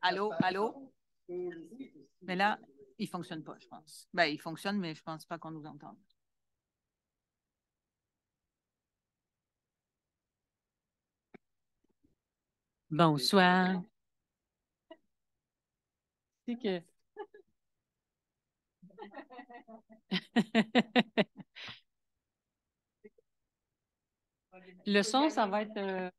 Allô, allô? Mais là, il ne fonctionne pas, je pense. Ben, il fonctionne, mais je ne pense pas qu'on nous entende. Bonsoir. C'est que... Le son, ça va être...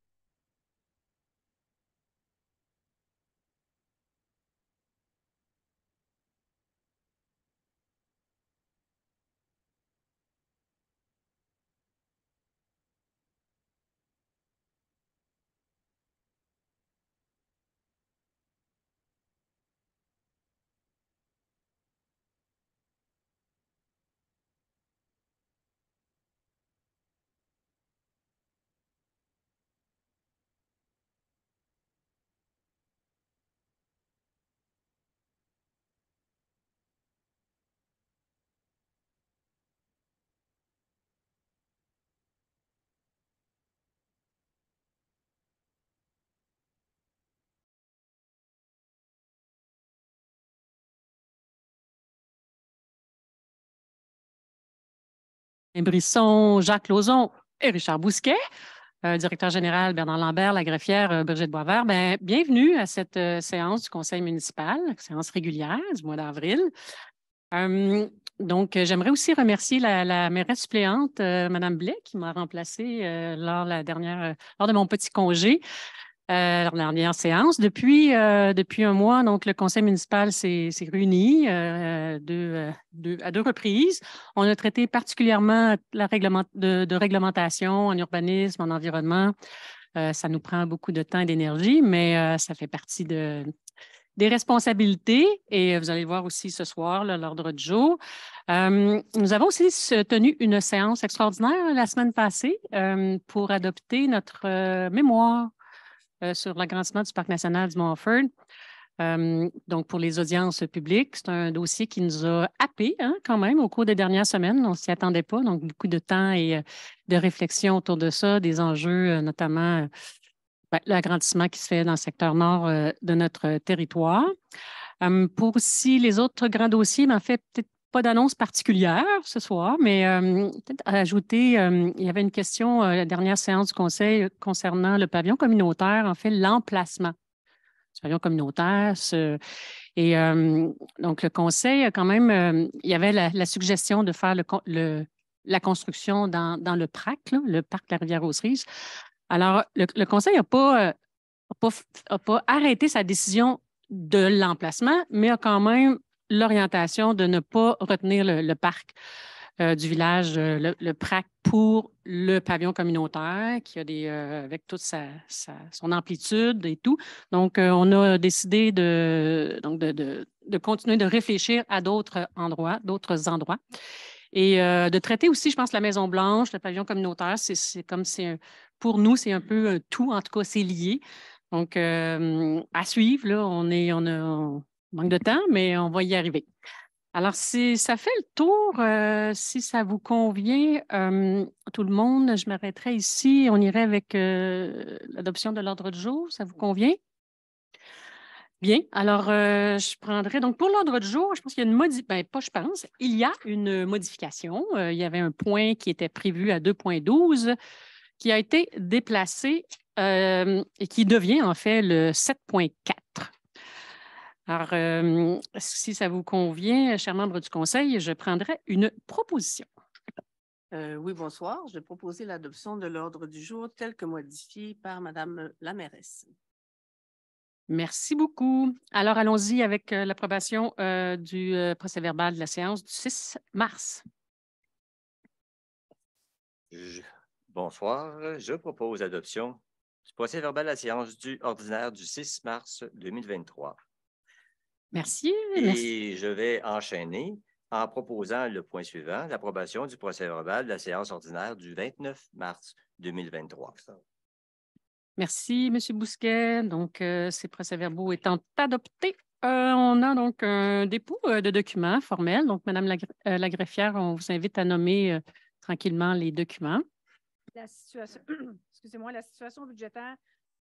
Brisson, Jacques Lauzon et Richard Bousquet, directeur général Bernard Lambert, la greffière Brigitte Boisvert. Ben, bienvenue à cette séance du Conseil municipal, séance régulière du mois d'avril. Donc, j'aimerais aussi remercier la mairesse suppléante, Mme Blais, qui m'a remplacée lors de mon petit congé. La dernière séance. Depuis un mois, donc, le conseil municipal s'est réuni à deux reprises. On a traité particulièrement de réglementation en urbanisme, en environnement. Ça nous prend beaucoup de temps et d'énergie, mais ça fait partie des responsabilités. Et vous allez le voir aussi ce soir, l'ordre du jour. Nous avons aussi tenu une séance extraordinaire la semaine passée pour adopter notre mémoire sur l'agrandissement du Parc national du Mont-Offord. Donc, pour les audiences publiques, c'est un dossier qui nous a happés quand même au cours des dernières semaines. On ne s'y attendait pas. Donc, beaucoup de temps et de réflexion autour de ça, des enjeux, notamment l'agrandissement qui se fait dans le secteur nord de notre territoire. Pour aussi les autres grands dossiers, en fait, peut-être pas d'annonce particulière ce soir, mais peut-être à ajouter, il y avait une question à la dernière séance du Conseil concernant le pavillon communautaire, en fait, l'emplacement du pavillon communautaire. Et donc, le Conseil a quand même, il y avait la suggestion de faire la construction dans le PRAC, là, le parc de la Rivière-aux-Cerises. Alors, le Conseil n'a pas arrêté sa décision de l'emplacement, mais a quand même l'orientation de ne pas retenir le parc du village, le PRAC, pour le pavillon communautaire, qui a avec toute son amplitude et tout. Donc, on a décidé de continuer de réfléchir à d'autres endroits. Et de traiter aussi, je pense, la Maison-Blanche, le pavillon communautaire, pour nous, c'est un peu un tout, en tout cas, c'est lié. Donc, à suivre, là, on manque de temps, mais on va y arriver. Alors, si ça fait le tour, si ça vous convient, tout le monde, je m'arrêterai ici. On irait avec l'adoption de l'ordre du jour. Ça vous convient? Bien. Alors, je prendrai. Donc, pour l'ordre du jour, je pense qu'il y a une modification. Ben, pas je pense. Il y a une modification. Il y avait un point qui était prévu à 2,12 qui a été déplacé et qui devient en fait le 7,4. Alors, si ça vous convient, chers membres du Conseil, je prendrai une proposition. Oui, bonsoir. Je vais proposer l'adoption de l'ordre du jour tel que modifié par Mme la mairesse. Merci beaucoup. Alors, allons-y avec l'approbation du procès-verbal de la séance du 6 mars. Bonsoir. Je propose l'adoption du procès-verbal de la séance ordinaire du 6 mars 2023. Merci. Et je vais enchaîner en proposant le point suivant, l'approbation du procès-verbal de la séance ordinaire du 29 mars 2023. Merci, M. Bousquet. Donc, ces procès-verbaux étant adoptés, on a donc un dépôt de documents formels. Donc, Mme la greffière, on vous invite à nommer tranquillement les documents. La situation, excusez-moi, la situation budgétaire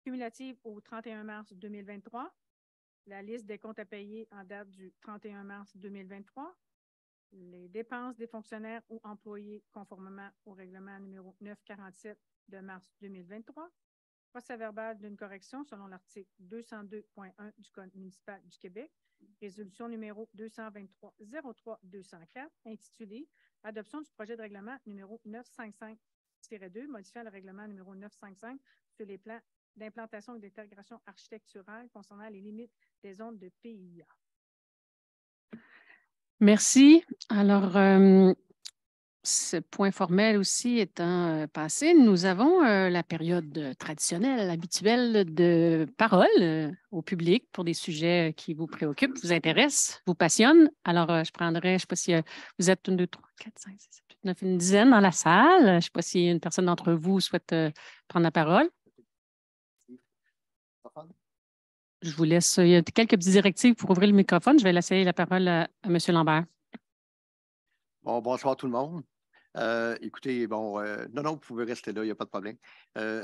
cumulative au 31 mars 2023. la liste des comptes à payer en date du 31 mars 2023, les dépenses des fonctionnaires ou employés conformément au règlement numéro 947 de mars 2023, procès-verbal d'une correction selon l'article 202.1 du Code municipal du Québec, résolution numéro 223-03-204, intitulée « Adoption du projet de règlement numéro 955-2, modifiant le règlement numéro 955 sur les plans d'implantation et d'intégration architecturale concernant les limites des zones de PIA. » Merci. Alors, ce point formel aussi étant passé, nous avons la période traditionnelle, habituelle de parole au public pour des sujets qui vous préoccupent, vous intéressent, vous passionnent. Alors, je prendrai, je ne sais pas si vous êtes 1, 2, 3, 4, 5, 6, 7, 8, 9, une dizaine dans la salle. Je ne sais pas si une personne d'entre vous souhaite prendre la parole. Je vous laisse, il y a quelques petites directives pour ouvrir le microphone. Je vais laisser la parole à M. Lambert. Bon, bonsoir tout le monde. Écoutez, bon, non, vous pouvez rester là, il n'y a pas de problème.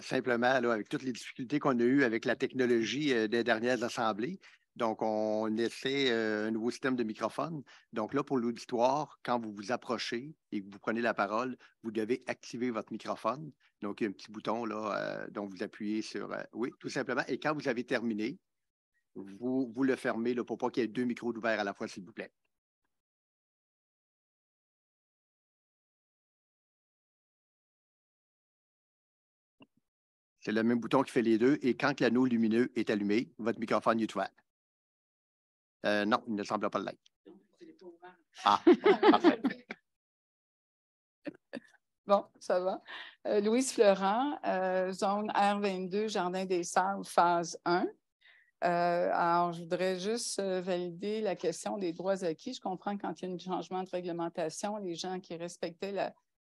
Simplement, là, avec toutes les difficultés qu'on a eues avec la technologie des dernières assemblées, donc on essaie un nouveau système de microphone. Donc là, pour l'auditoire, quand vous vous approchez et que vous prenez la parole, vous devez activer votre microphone. Donc, il y a un petit bouton là, dont vous appuyez sur oui, tout simplement. Et quand vous avez terminé, vous le fermez là, pour pas qu'il y ait 2 micros ouverts à la fois, s'il vous plaît. C'est le même bouton qui fait les deux. Et quand l'anneau lumineux est allumé, votre microphone est ouvert. Non, il ne semble pas l'être. Ah, parfait. Bon, ça va. Louise Florent, zone R22, Jardin des Sables, phase 1. Alors, je voudrais juste valider la question des droits acquis. Je comprends que quand il y a un changement de réglementation, les gens qui respectaient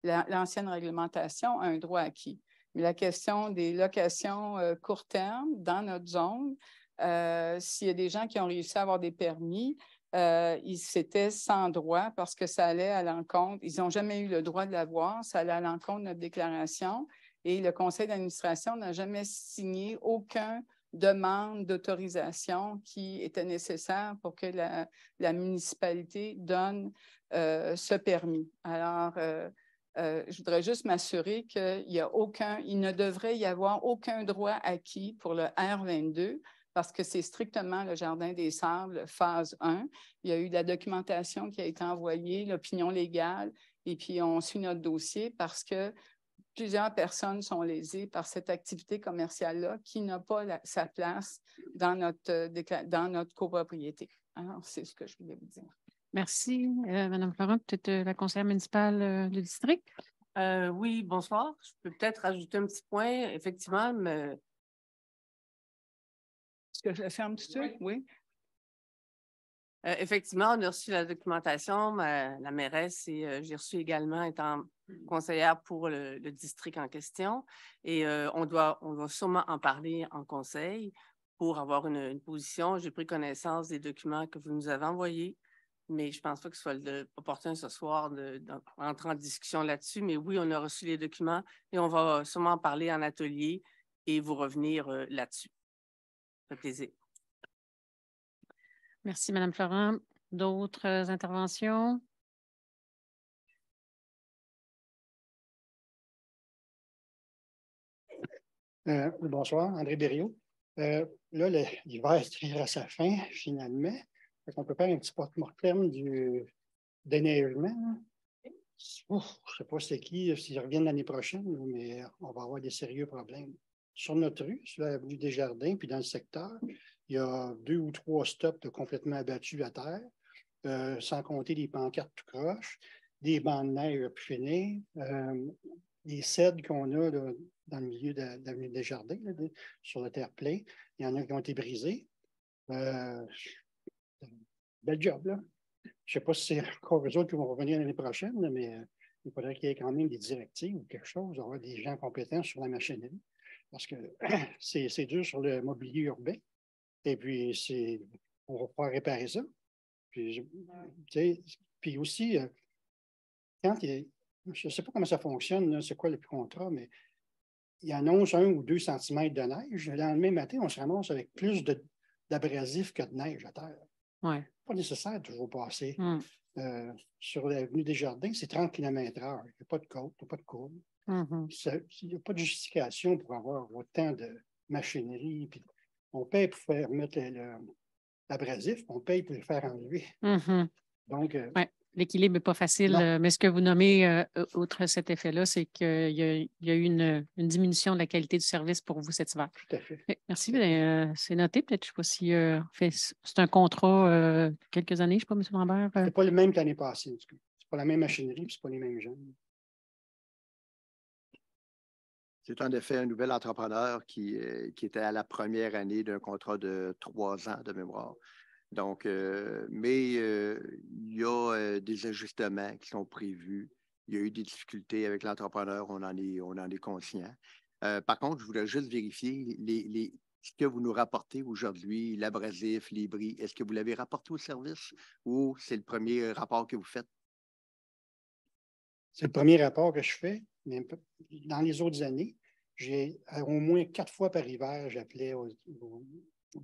l'ancienne réglementation ont un droit acquis. Mais la question des locations court terme dans notre zone, s'il y a des gens qui ont réussi à avoir des permis, c'était sans droit parce que ça allait à l'encontre. Ils n'ont jamais eu le droit de l'avoir. Ça allait à l'encontre de notre déclaration. Et le conseil d'administration n'a jamais signé aucune demande d'autorisation qui était nécessaire pour que la municipalité donne ce permis. Alors, je voudrais juste m'assurer qu'il ne devrait y avoir aucun droit acquis pour le R22 parce que c'est strictement le Jardin des Sables, phase 1. Il y a eu de la documentation qui a été envoyée, l'opinion légale, et puis on suit notre dossier parce que plusieurs personnes sont lésées par cette activité commerciale-là qui n'a pas sa place dans notre copropriété. Alors, c'est ce que je voulais vous dire. Merci. Mme Florent, peut-être la conseillère municipale du district. Oui, bonsoir. Je peux peut-être rajouter un petit point. Effectivement, mais... Est-ce que je le ferme tout de suite? Oui. Effectivement, on a reçu la documentation, la mairesse, et j'ai reçu également, étant conseillère pour le district en question. Et on doit sûrement en parler en conseil pour avoir une position. J'ai pris connaissance des documents que vous nous avez envoyés, mais je ne pense pas que ce soit opportun ce soir d'entrer en discussion là-dessus. Mais oui, on a reçu les documents et on va sûrement en parler en atelier et vous revenir là-dessus. Ça fait plaisir. Merci, Mme Florent. D'autres interventions? Bonsoir, André Berriot. Là, l'hiver tire à sa fin, finalement. On peut faire un petit post-mortem du déneigement. Je ne sais pas c'est qui, s'ils reviennent l'année prochaine, mais on va avoir des sérieux problèmes. Sur notre rue, sur l'avenue des Jardins, puis dans le secteur, il y a 2 ou 3 stops complètement abattus à terre, sans compter des pancartes tout croche, des bancs de neige à pu finir, les cèdres qu'on a là, dans le milieu de l'avenue des Jardins, là, sur le terre-plein. Il y en a qui ont été brisés. Bel job, là. Je ne sais pas si c'est encore eux autres qui vont revenir l'année prochaine, là, mais il faudrait qu'il y ait quand même des directives ou quelque chose, avoir des gens compétents sur la machinerie. Parce que c'est dur sur le mobilier urbain. Et puis, on va pouvoir réparer ça. Puis aussi, quand je ne sais pas comment ça fonctionne, c'est quoi le contrat, mais il annonce 1 ou 2 centimètres de neige. Le lendemain matin, on se ramasse avec plus d'abrasif que de neige à terre. Ouais. Pas nécessaire de toujours passer. Mm. Sur l'avenue des Jardins, c'est 30 km/h. Il n'y a pas de côte, il n'y a pas de courbe. Mhm. Il n'y a pas de justification pour avoir autant de machinerie. Puis on paye pour faire mettre l'abrasif, on paye pour le faire enlever. Mhm. Donc, Ouais. L'équilibre n'est pas facile, Non. mais ce que vous nommez, outre cet effet-là, c'est qu'il y a eu une diminution de la qualité du service pour vous cet hiver. tout à fait. Ok, merci. C'est noté. Peut-être, je ne sais pas si c'est un contrat quelques années, je ne sais pas, M. Lambert. Ce n'est pas le même que l'année passée. Ce n'est pas la même machinerie, puis ce n'est pas les mêmes gens. C'est en effet un nouvel entrepreneur qui était à la première année d'un contrat de 3 ans de mémoire. Donc, mais il y a des ajustements qui sont prévus. Il y a eu des difficultés avec l'entrepreneur, on en est conscient. Par contre, je voudrais juste vérifier ce que vous nous rapportez aujourd'hui, l'abrasif, les bris. Est-ce que vous l'avez rapporté au service ou c'est le premier rapport que vous faites? C'est le premier rapport que je fais, mais dans les autres années, j'ai au moins 4 fois par hiver, j'appelais au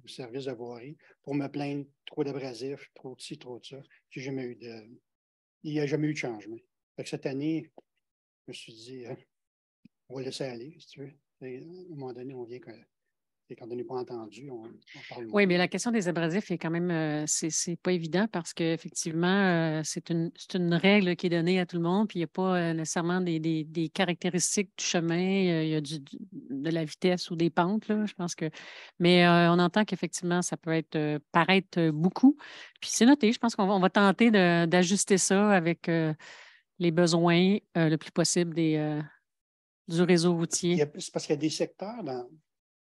service de voirie pour me plaindre trop d'abrasifs, trop de ci, trop de ça. Il n'y a jamais eu de changement. Fait que cette année, je me suis dit, on va laisser aller, si tu veux. Et à un moment donné, on vient quand on n'est pas entendu, on parle. Oui, mais la question des abrasifs est quand même, c'est pas évident parce qu'effectivement, c'est une règle qui est donnée à tout le monde, puis il n'y a pas nécessairement des caractéristiques du chemin, il y a de la vitesse ou des pentes, là, je pense que. Mais on entend qu'effectivement, ça peut paraître beaucoup. Puis c'est noté, je pense qu'on va tenter d'ajuster ça avec les besoins le plus possible du réseau routier. C'est parce qu'il y a des secteurs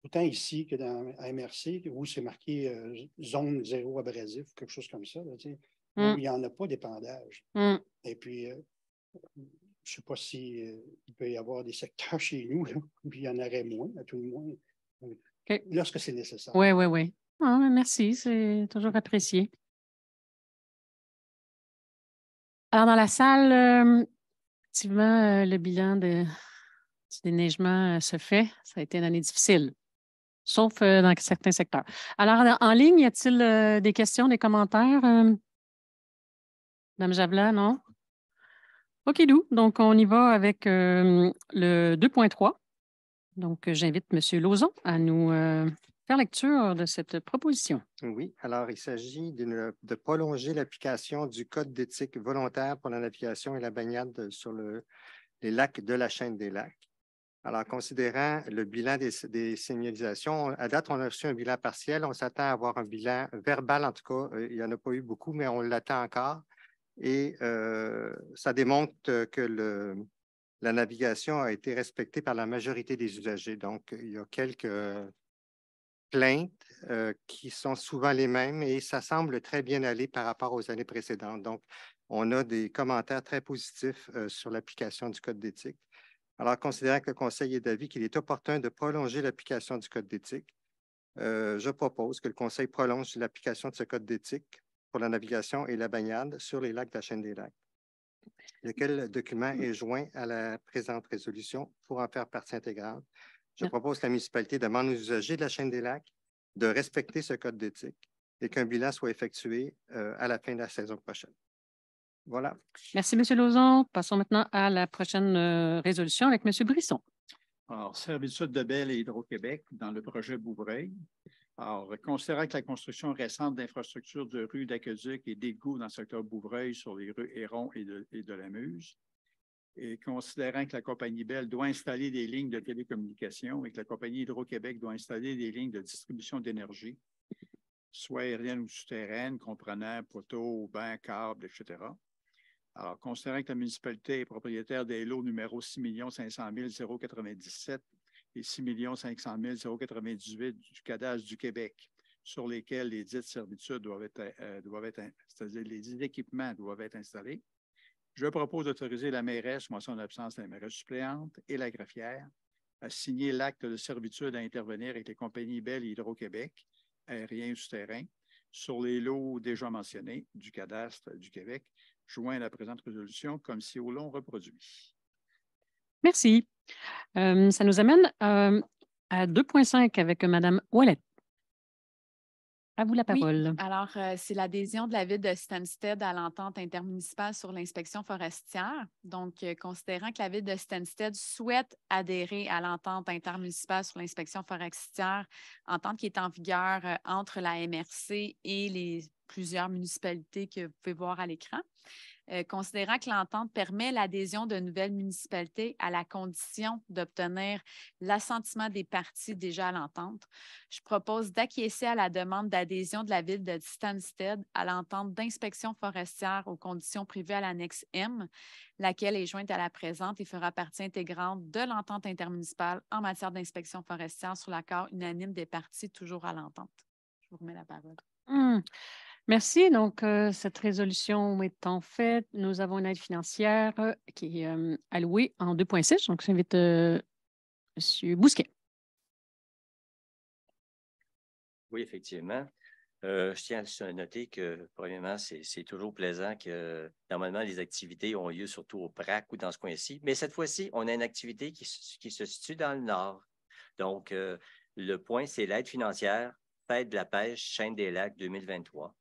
autant ici que dans MRC, où c'est marqué zone zéro abrasif, quelque chose comme ça, là, où il n'y en a pas d'épandage. Et puis, je ne sais pas s'il peut y avoir des secteurs chez nous là, où il y en aurait moins, à tout le moins, lorsque c'est nécessaire. Oui, oui, oui. Ah, merci, c'est toujours apprécié. Alors, dans la salle, effectivement, le bilan du déneigement se fait. Ça a été une année difficile, sauf dans certains secteurs. Alors, en ligne, y a-t-il des questions, des commentaires? Mme Javela, non? OK, donc on y va avec le 2.3. Donc, j'invite M. Lauzon à nous faire lecture de cette proposition. Oui, alors il s'agit de prolonger l'application du Code d'éthique volontaire pour la navigation et la baignade sur les lacs de la chaîne des lacs. Alors, considérant le bilan des signalisations, à date, on a reçu un bilan partiel. On s'attend à avoir un bilan verbal, en tout cas. Il n'y en a pas eu beaucoup, mais on l'attend encore. Et ça démontre que la navigation a été respectée par la majorité des usagers. Donc, il y a quelques plaintes qui sont souvent les mêmes et ça semble très bien aller par rapport aux années précédentes. Donc, on a des commentaires très positifs sur l'application du Code d'éthique. Alors, considérant que le Conseil est d'avis qu'il est opportun de prolonger l'application du Code d'éthique, je propose que le Conseil prolonge l'application de ce Code d'éthique pour la navigation et la baignade sur les lacs de la chaîne des lacs. Lequel document est joint à la présente résolution pour en faire partie intégrante. Je propose que la municipalité demande aux usagers de la chaîne des lacs de respecter ce Code d'éthique et qu'un bilan soit effectué à la fin de la saison prochaine. Voilà. Merci, M. Lauzon. Passons maintenant à la prochaine résolution avec M. Brisson. Alors, servitude de Bell et Hydro-Québec dans le projet Bouvreuil. Alors, considérant que la construction récente d'infrastructures de rues d'aqueduc et d'égouts dans le secteur Bouvreuil sur les rues Héron et de la Muse, et considérant que la compagnie Bell doit installer des lignes de télécommunication et que la compagnie Hydro-Québec doit installer des lignes de distribution d'énergie, soit aériennes ou souterraines, comprenant poteaux, bancs, câbles, etc. Alors, considérant que la municipalité est propriétaire des lots numéro 6 500 097 et 6 500 098 du cadastre du Québec, sur lesquels les dites servitudes c'est-à-dire les équipements doivent être installés, je propose d'autoriser la mairesse, ou en son absence la mairesse suppléante, et la greffière à signer l'acte de servitude à intervenir avec les compagnies Bell et Hydro-Québec, aériens ou souterrains, sur les lots déjà mentionnés du cadastre du Québec, joint à la présente résolution comme si au long reproduit. Merci. Ça nous amène à 2.5 avec Mme Ouellet. À vous la Oui, parole. alors c'est l'adhésion de la ville de Stansted à l'entente intermunicipale sur l'inspection forestière. Donc, considérant que la ville de Stansted souhaite adhérer à l'entente intermunicipale sur l'inspection forestière, entente qui est en vigueur entre la MRC et les plusieurs municipalités que vous pouvez voir à l'écran. Considérant que l'entente permet l'adhésion de nouvelles municipalités à la condition d'obtenir l'assentiment des parties déjà à l'entente, je propose d'acquiescer à la demande d'adhésion de la ville de Stansted à l'entente d'inspection forestière aux conditions prévues à l'annexe M, laquelle est jointe à la présente et fera partie intégrante de l'entente intermunicipale en matière d'inspection forestière sur l'accord unanime des parties toujours à l'entente. Je vous remets la parole. Merci. Donc, cette résolution étant faite, nous avons une aide financière qui est allouée en 2,6. Donc, j'invite M. Bousquet. Oui, effectivement. Je tiens à noter que, premièrement, c'est toujours plaisant que, normalement, les activités ont lieu surtout au PRAC ou dans ce coin-ci. Mais cette fois-ci, on a une activité qui se situe dans le nord. Donc, le point, c'est l'aide financière Fête de la pêche Chaîne des Lacs 2023.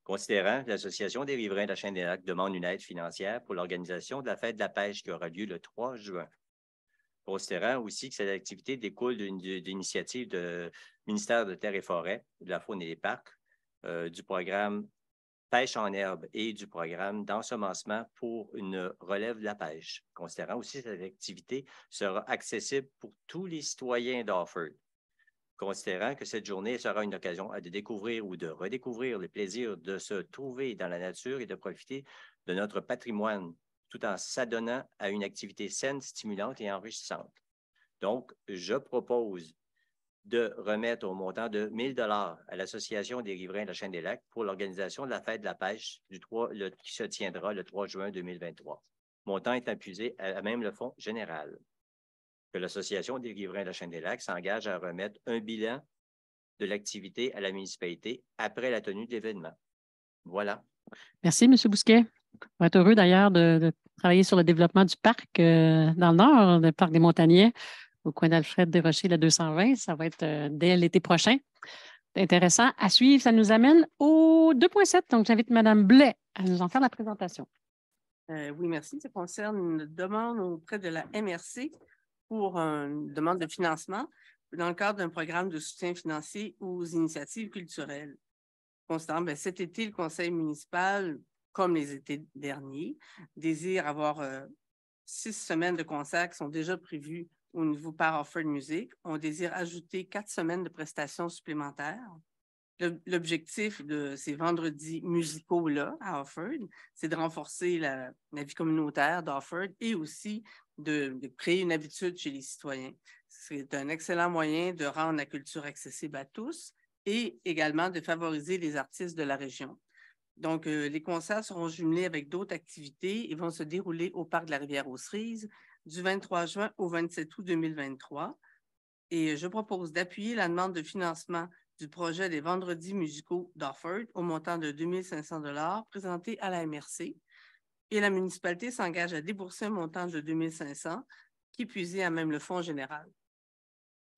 Considérant que l'Association des riverains de la Chaîne des Lacs demande une aide financière pour l'organisation de la Fête de la pêche qui aura lieu le 3 juin. Considérant aussi que cette activité découle d'une initiative du ministère de Terres et Forêts, de la Faune et des Parcs, du programme Pêche en herbe et du programme d'ensemencement pour une relève de la pêche. Considérant aussi que cette activité sera accessible pour tous les citoyens d'Offord. Considérant que cette journée sera une occasion de découvrir ou de redécouvrir le plaisir de se trouver dans la nature et de profiter de notre patrimoine, tout en s'adonnant à une activité saine, stimulante et enrichissante. Donc, je propose de remettre au montant de 1 000 $ à l'Association des riverains de la Chaîne des Lacs pour l'organisation de la Fête de la pêche qui se tiendra le 3 juin 2023. Montant est épuisé à même le fonds général. Que l'Association des riverains de la Chaîne des Lacs s'engage à remettre un bilan de l'activité à la municipalité après la tenue de l'événement. Voilà. Merci, M. Bousquet. On va être heureux d'ailleurs de travailler sur le développement du parc dans le nord, le parc des Montagnais, au coin d'Alfred Desrochers, la 220. Ça va être dès l'été prochain. C'est intéressant. À suivre, ça nous amène au 2,7. Donc, j'invite Mme Blais à nous en faire la présentation. Oui, merci. Ça concerne une demande auprès de la MRC pour une demande de financement dans le cadre d'un programme de soutien financier aux initiatives culturelles. Considérant cet été, le conseil municipal, comme les étés derniers, désire avoir 6 semaines de concerts qui sont déjà prévus au niveau par Offord Music. On désire ajouter 4 semaines de prestations supplémentaires. L'objectif de ces vendredis musicaux-là à Offord, c'est de renforcer la vie communautaire d'Offord et aussi de créer une habitude chez les citoyens. C'est un excellent moyen de rendre la culture accessible à tous et également de favoriser les artistes de la région. Donc, les concerts seront jumelés avec d'autres activités et vont se dérouler au Parc de la Rivière-aux-Cerises du 23 juin au 27 août 2023. Et je propose d'appuyer la demande de financement du projet des vendredis musicaux d'Offord au montant de 2 500 $ présenté à la MRC. Et la municipalité s'engage à débourser un montant de 2 500 qui est puisé à même le fonds général.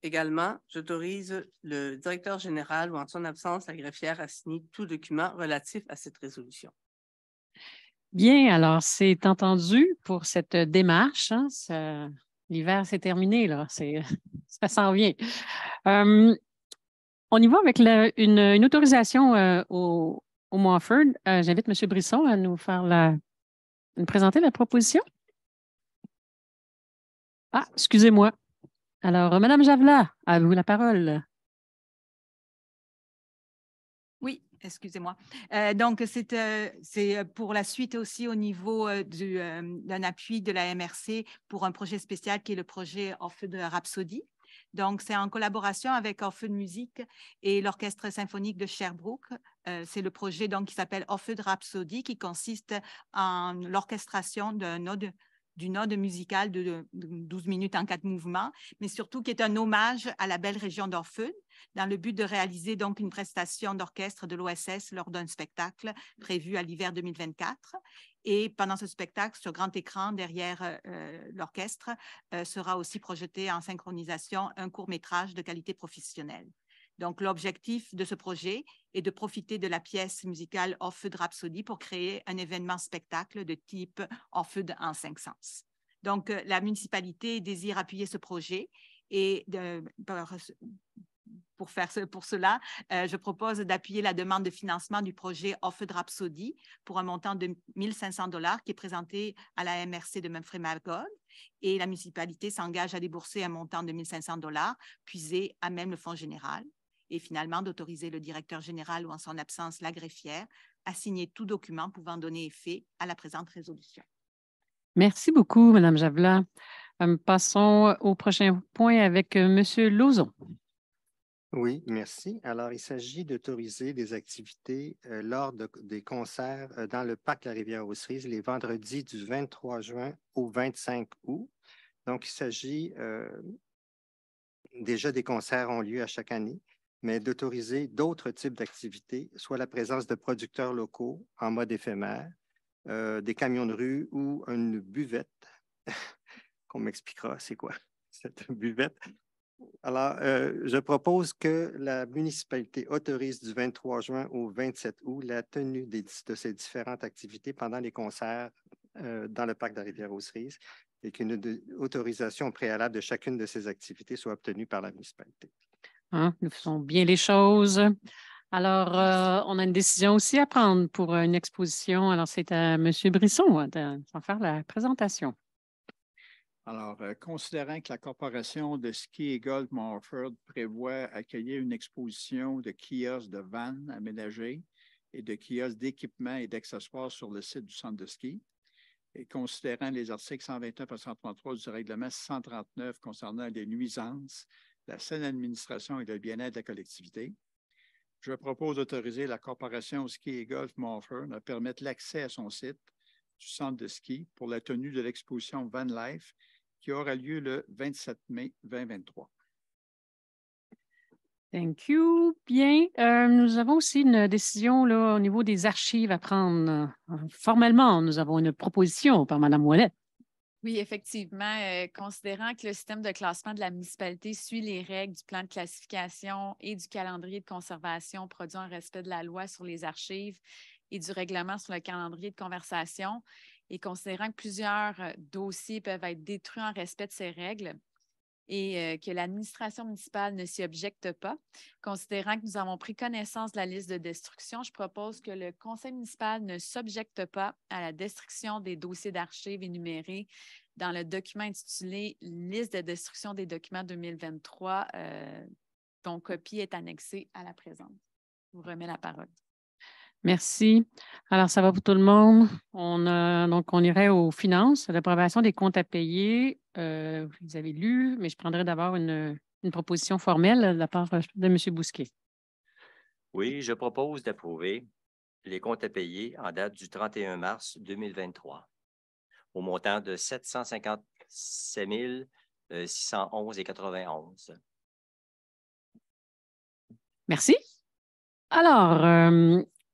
Également, j'autorise le directeur général ou en son absence, la greffière à signer tout document relatif à cette résolution. Bien, alors c'est entendu pour cette démarche. Hein, l'hiver, c'est terminé, là. Ça s'en vient. On y va avec une autorisation au Montford. J'invite M. Brisson à nous présenter la proposition. Ah, excusez-moi. Alors, Mme Javelat, à vous la parole. Oui, excusez-moi. Donc, c'est pour la suite aussi au niveau d'un appui de la MRC pour un projet spécial qui est le projet Orphée Rhapsody. Donc, c'est en collaboration avec Orphée Musique et l'Orchestre symphonique de Sherbrooke. C'est le projet donc, qui s'appelle Orphée Rhapsody qui consiste en l'orchestration d'une ode musicale de 12 minutes en 4 mouvements, mais surtout qui est un hommage à la belle région d'Orphée, dans le but de réaliser donc une prestation d'orchestre de l'OSS lors d'un spectacle prévu à l'hiver 2024. Et pendant ce spectacle, sur grand écran, derrière l'orchestre, sera aussi projeté en synchronisation un court-métrage de qualité professionnelle. Donc, l'objectif de ce projet est de profiter de la pièce musicale Orpheus de Rhapsodie pour créer un événement spectacle de type Orpheus en 5 sens. Donc, la municipalité désire appuyer ce projet et pour cela, je propose d'appuyer la demande de financement du projet Orpheus de Rhapsodie pour un montant de 1 500 $ qui est présenté à la MRC de Memphrey-Magog. Et la municipalité s'engage à débourser un montant de 1 500 $ puisé à même le fonds général. Et finalement, d'autoriser le directeur général ou en son absence la greffière à signer tout document pouvant donner effet à la présente résolution. Merci beaucoup, Mme Javelat. Passons au prochain point avec M. Lauzon. Oui, merci. Alors, il s'agit d'autoriser des activités lors des concerts dans le parc La Rivière-aux-Cerises les vendredis du 23 juin au 25 août. Donc, il s'agit déjà des concerts ont lieu à chaque année, mais d'autoriser d'autres types d'activités, soit la présence de producteurs locaux en mode éphémère, des camions de rue ou une buvette, qu'on m'expliquera c'est quoi cette buvette. Alors, je propose que la municipalité autorise du 23 juin au 27 août la tenue de ces différentes activités pendant les concerts dans le parc de la Rivière-aux-Cerises et qu'une autorisation préalable de chacune de ces activités soit obtenue par la municipalité. Nous faisons bien les choses. Alors, on a une décision aussi à prendre pour une exposition. Alors, c'est à M. Brisson de faire la présentation. Alors, considérant que la Corporation de ski et golf Morford prévoit accueillir une exposition de kiosques de vannes aménagés et de kiosques d'équipements et d'accessoires sur le site du centre de ski, et considérant les articles 129 à 133 du règlement 139 concernant les nuisances, la saine administration et le bien-être de la collectivité, je propose d'autoriser la Corporation ski et golf Morford à permettre l'accès à son site du centre de ski pour la tenue de l'exposition Van Life qui aura lieu le 27 mai 2023. Thank you. Bien, nous avons aussi une décision là, au niveau des archives à prendre. Formellement, nous avons une proposition par Mme Ouellette. Oui, effectivement, considérant que le système de classement de la municipalité suit les règles du plan de classification et du calendrier de conservation produit en respect de la loi sur les archives et du règlement sur le calendrier de conversation, et considérant que plusieurs dossiers peuvent être détruits en respect de ces règles et que l'administration municipale ne s'y objecte pas, considérant que nous avons pris connaissance de la liste de destruction, je propose que le conseil municipal ne s'objecte pas à la destruction des dossiers d'archives énumérés dans le document intitulé « Liste de destruction des documents 2023 », dont copie est annexée à la présente. Je vous remets la parole. Merci. Alors, ça va pour tout le monde. Donc, on irait aux finances, l'approbation des comptes à payer. Vous avez lu, mais je prendrai d'abord une proposition formelle de la part de M. Bousquet. Oui, je propose d'approuver les comptes à payer en date du 31 mars 2023 au montant de 757 611,91. Merci. Alors,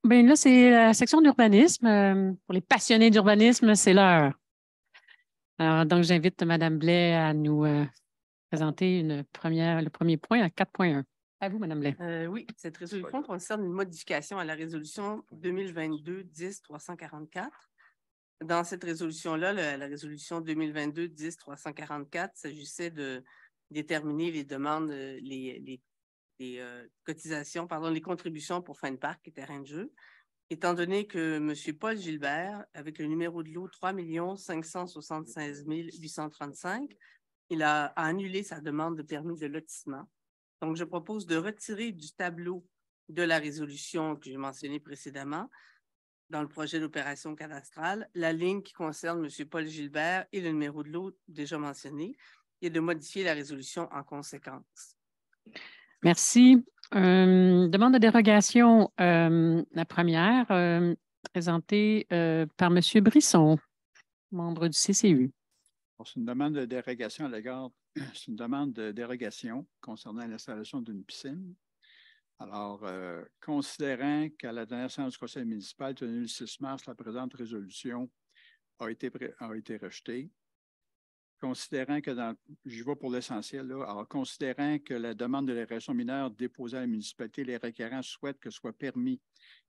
bien là, c'est la section d'urbanisme. Pour les passionnés d'urbanisme, c'est l'heure. Alors, donc, j'invite Mme Blais à nous présenter le premier point à 4.1. À vous, Mme Blais. Oui, cette résolution concerne une modification à la résolution 2022-10-344. Dans cette résolution-là, la résolution 2022-10-344, s'agissait de déterminer les demandes, les cotisations, les contributions pour fin de parc et terrain de jeu. Étant donné que M. Paul Gilbert, avec le numéro de lot 3 576 835, il a annulé sa demande de permis de lotissement. Donc, je propose de retirer du tableau de la résolution que j'ai mentionnée précédemment, dans le projet d'opération cadastrale, la ligne qui concerne M. Paul Gilbert et le numéro de lot déjà mentionné, et de modifier la résolution en conséquence. Merci. Demande de dérogation, la première, présentée par M. Brisson, membre du CCU. C'est une demande de dérogation à l'égard, c'est une demande de dérogation concernant l'installation d'une piscine. Alors, considérant qu'à la dernière séance du conseil municipal tenue le 6 mars, la présente résolution a été rejetée, considérant que j'y vais pour l'essentiel, là, alors considérant que la demande de dérogation mineure déposée à la municipalité, les requérants souhaitent que soit permis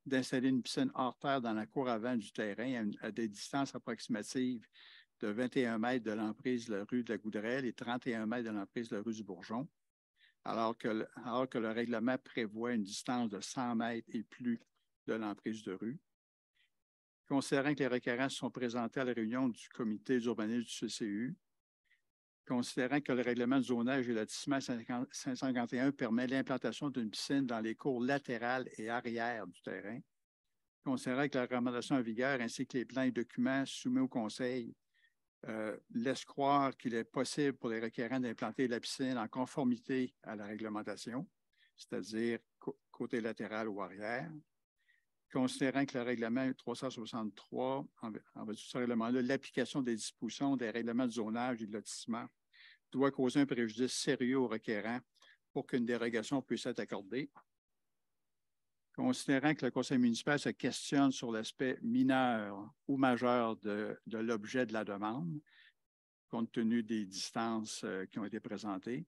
d'installer une piscine hors terre dans la cour avant du terrain à des distances approximatives de 21 mètres de l'emprise de la rue de la Goudrelle et 31 mètres de l'emprise de la rue du Bourgeon, alors que le règlement prévoit une distance de 100 mètres et plus de l'emprise de rue. Considérant que les requérants sont présentés à la réunion du comité d'urbanisme du CCU, considérant que le règlement de zonage et lotissement 551 permet l'implantation d'une piscine dans les cours latérales et arrière du terrain, considérant que la recommandation en vigueur ainsi que les plans et documents soumis au Conseil laissent croire qu'il est possible pour les requérants d'implanter la piscine en conformité à la réglementation, c'est-à-dire côté latéral ou arrière. Considérant que le règlement 363, en vertu de ce règlement-là, l'application des dispositions des règlements de zonage et de lotissement doit causer un préjudice sérieux aux requérants pour qu'une dérogation puisse être accordée. Considérant que le conseil municipal se questionne sur l'aspect mineur ou majeur de l'objet de la demande, compte tenu des distances qui ont été présentées.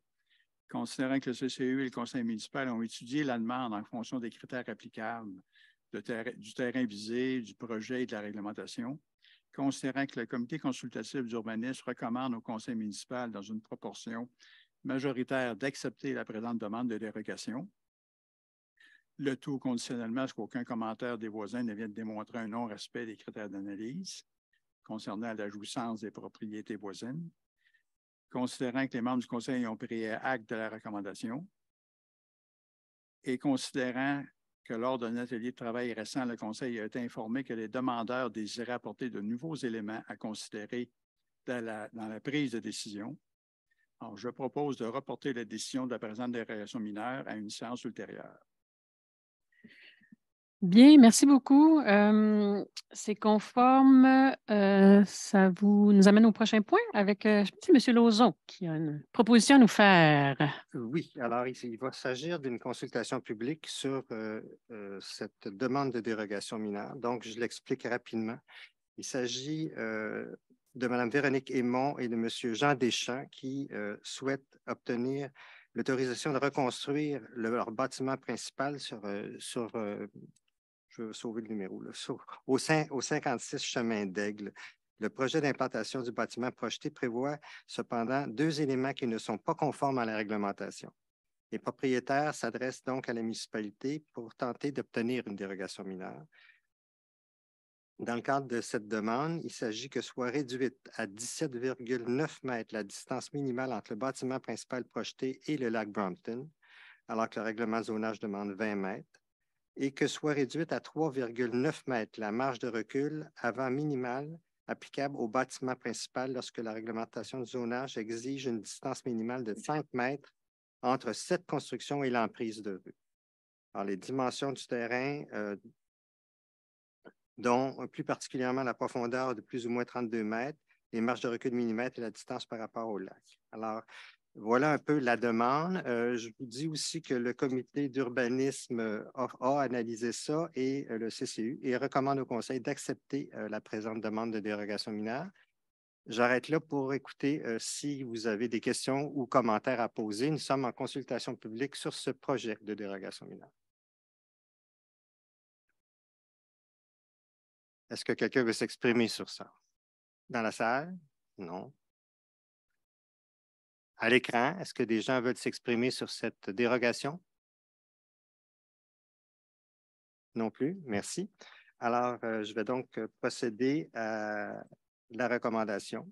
Considérant que le CCU et le conseil municipal ont étudié la demande en fonction des critères applicables du terrain visé, du projet et de la réglementation, considérant que le comité consultatif d'urbanisme recommande au conseil municipal dans une proportion majoritaire d'accepter la présente demande de dérogation, le tout conditionnellement à ce qu'aucun commentaire des voisins ne vienne démontrer un non-respect des critères d'analyse concernant la jouissance des propriétés voisines, considérant que les membres du conseil ont pris acte de la recommandation et considérant que lors d'un atelier de travail récent, le conseil a été informé que les demandeurs désiraient apporter de nouveaux éléments à considérer dans la prise de décision. Alors, je propose de reporter la décision de la présente dérogation mineure à une séance ultérieure. Bien, merci beaucoup. C'est conforme. Ça nous amène au prochain point avec M. Lauzon qui a une proposition à nous faire. Oui, alors il va s'agir d'une consultation publique sur cette demande de dérogation mineure. Donc, je l'explique rapidement. Il s'agit de Mme Véronique Aymon et de M. Jean Deschamps qui souhaitent obtenir l'autorisation de reconstruire leur bâtiment principal je vais sauver le numéro, là, au 56 chemin d'Aigle. Le projet d'implantation du bâtiment projeté prévoit cependant 2 éléments qui ne sont pas conformes à la réglementation. Les propriétaires s'adressent donc à la municipalité pour tenter d'obtenir une dérogation mineure. Dans le cadre de cette demande, il s'agit que soit réduite à 17,9 mètres la distance minimale entre le bâtiment principal projeté et le lac Brompton, alors que le règlement de zonage demande 20 mètres, et que soit réduite à 3,9 mètres la marge de recul avant minimale applicable au bâtiment principal lorsque la réglementation de zonage exige une distance minimale de 5 mètres entre cette construction et l'emprise de rue. Alors, les dimensions du terrain, dont plus particulièrement la profondeur de plus ou moins 32 mètres, les marges de recul millimètres et la distance par rapport au lac. Alors, voilà un peu la demande. Je vous dis aussi que le comité d'urbanisme a analysé ça et le CCU et recommande au conseil d'accepter la présente demande de dérogation mineure. J'arrête là pour écouter si vous avez des questions ou commentaires à poser. Nous sommes en consultation publique sur ce projet de dérogation mineure. Est-ce que quelqu'un veut s'exprimer sur ça? Dans la salle? Non. À l'écran, est-ce que des gens veulent s'exprimer sur cette dérogation? Non plus, merci. Alors, je vais donc procéder à la recommandation.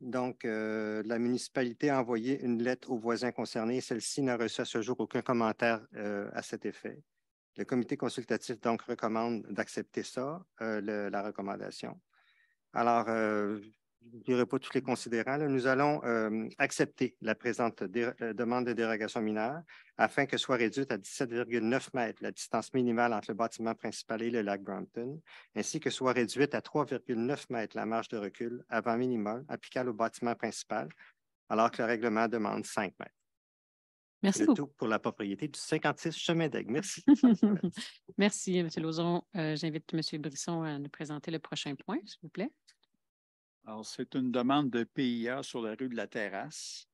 Donc, la municipalité a envoyé une lettre aux voisins concernés. Celle-ci n'a reçu à ce jour aucun commentaire à cet effet. Le comité consultatif, donc, recommande d'accepter ça, la recommandation. Alors, je ne dirai pas tous les considérants. Là. Nous allons accepter la présente demande de dérogation mineure afin que soit réduite à 17,9 mètres la distance minimale entre le bâtiment principal et le lac Brompton, ainsi que soit réduite à 3,9 mètres la marge de recul avant minimum applicable au bâtiment principal, alors que le règlement demande 5 mètres. Merci le beaucoup. tout pour la propriété du 56 chemin d'Aigle. Merci. Merci, M. Lauzon. J'invite M. Brisson à nous présenter le prochain point, s'il vous plaît. Alors, c'est une demande de PIA sur la rue de la Terrasse,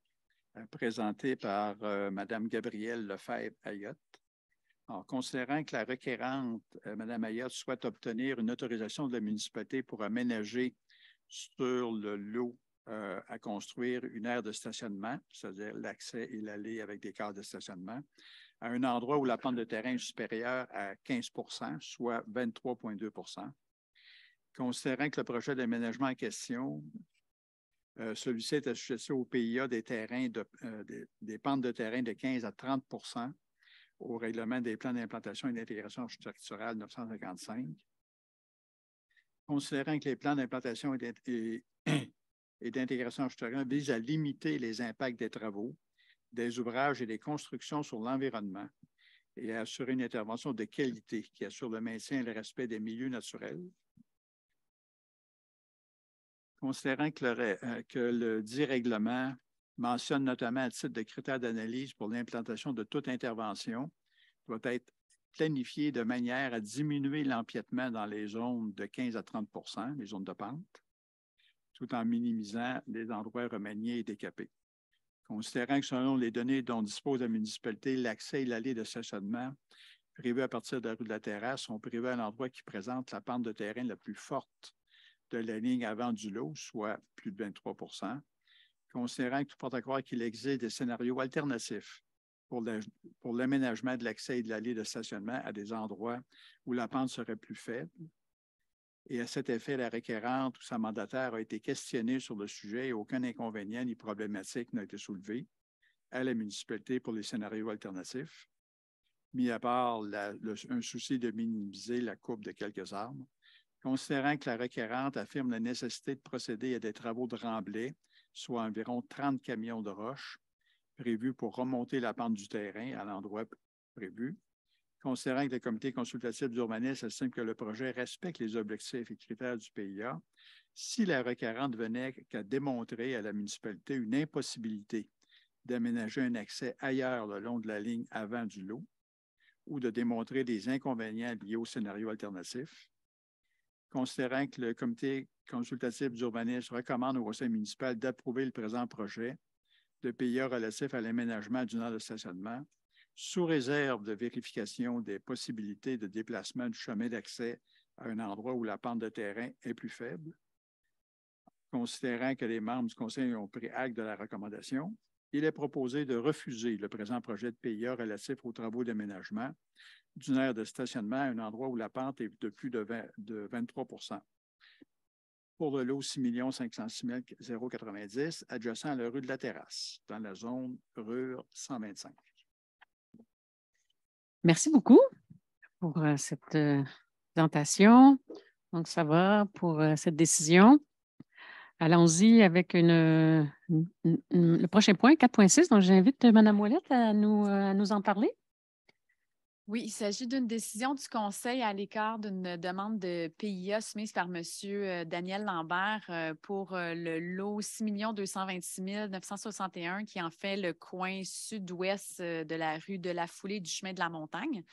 présentée par Mme Gabrielle Lefebvre-Ayotte. Alors, considérant que la requérante, Mme Ayotte, souhaite obtenir une autorisation de la municipalité pour aménager sur le lot à construire une aire de stationnement, c'est-à-dire l'accès et l'allée avec des cases de stationnement, à un endroit où la pente de terrain est supérieure à 15 % soit 23,2 %. Considérant que le projet d'aménagement en question, celui-ci est associé au PIA des pentes de terrain de 15 à 30 % au règlement des plans d'implantation et d'intégration architecturale 955. Considérant que les plans d'implantation et d'intégration architecturale visent à limiter les impacts des travaux, des ouvrages et des constructions sur l'environnement et à assurer une intervention de qualité qui assure le maintien et le respect des milieux naturels. Considérant que le dit règlement mentionne notamment à titre de critères d'analyse pour l'implantation de toute intervention, doit être planifié de manière à diminuer l'empiètement dans les zones de 15 à 30 %, les zones de pente, tout en minimisant les endroits remaniés et décapés. Considérant que selon les données dont dispose la municipalité, l'accès et l'allée de stationnement prévus à partir de la rue de la Terrasse sont prévus à l'endroit qui présente la pente de terrain la plus forte de la ligne avant du lot, soit plus de 23 %. Considérant que tout porte à croire qu'il existe des scénarios alternatifs pour l'aménagement de l'accès et de l'allée de stationnement à des endroits où la pente serait plus faible. Et à cet effet, la requérante ou sa mandataire a été questionnée sur le sujet et aucun inconvénient ni problématique n'a été soulevé à la municipalité pour les scénarios alternatifs, mis à part un souci de minimiser la coupe de quelques arbres. Considérant que la requérante affirme la nécessité de procéder à des travaux de remblai, soit environ 30 camions de roches, prévus pour remonter la pente du terrain à l'endroit prévu. Considérant que le comité consultatif d'urbanisme estime que le projet respecte les objectifs et critères du PIA, si la requérante venait qu'à démontrer à la municipalité une impossibilité d'aménager un accès ailleurs le long de la ligne avant du lot ou de démontrer des inconvénients liés au scénario alternatif, considérant que le comité consultatif d'urbanisme recommande au conseil municipal d'approuver le présent projet de PIA relatif à l'aménagement d'une aire de stationnement, sous réserve de vérification des possibilités de déplacement du chemin d'accès à un endroit où la pente de terrain est plus faible. Considérant que les membres du conseil ont pris acte de la recommandation, il est proposé de refuser le présent projet de PIA relatif aux travaux d'aménagement d'une aire de stationnement à un endroit où la pente est de plus de 23 % pour le lot 6 506 090 adjacent à la rue de la Terrasse, dans la zone RUR 125. Merci beaucoup pour cette présentation. Donc, ça va pour cette décision. Allons-y avec le prochain point, 4.6. Donc, j'invite Mme Ouellette à nous en parler. Oui, il s'agit d'une décision du Conseil à l'écart d'une demande de PIA soumise par M. Daniel Lambert pour le lot 6 226 961 qui en fait le coin sud-ouest de la rue de la Foulée du chemin de la Montagne.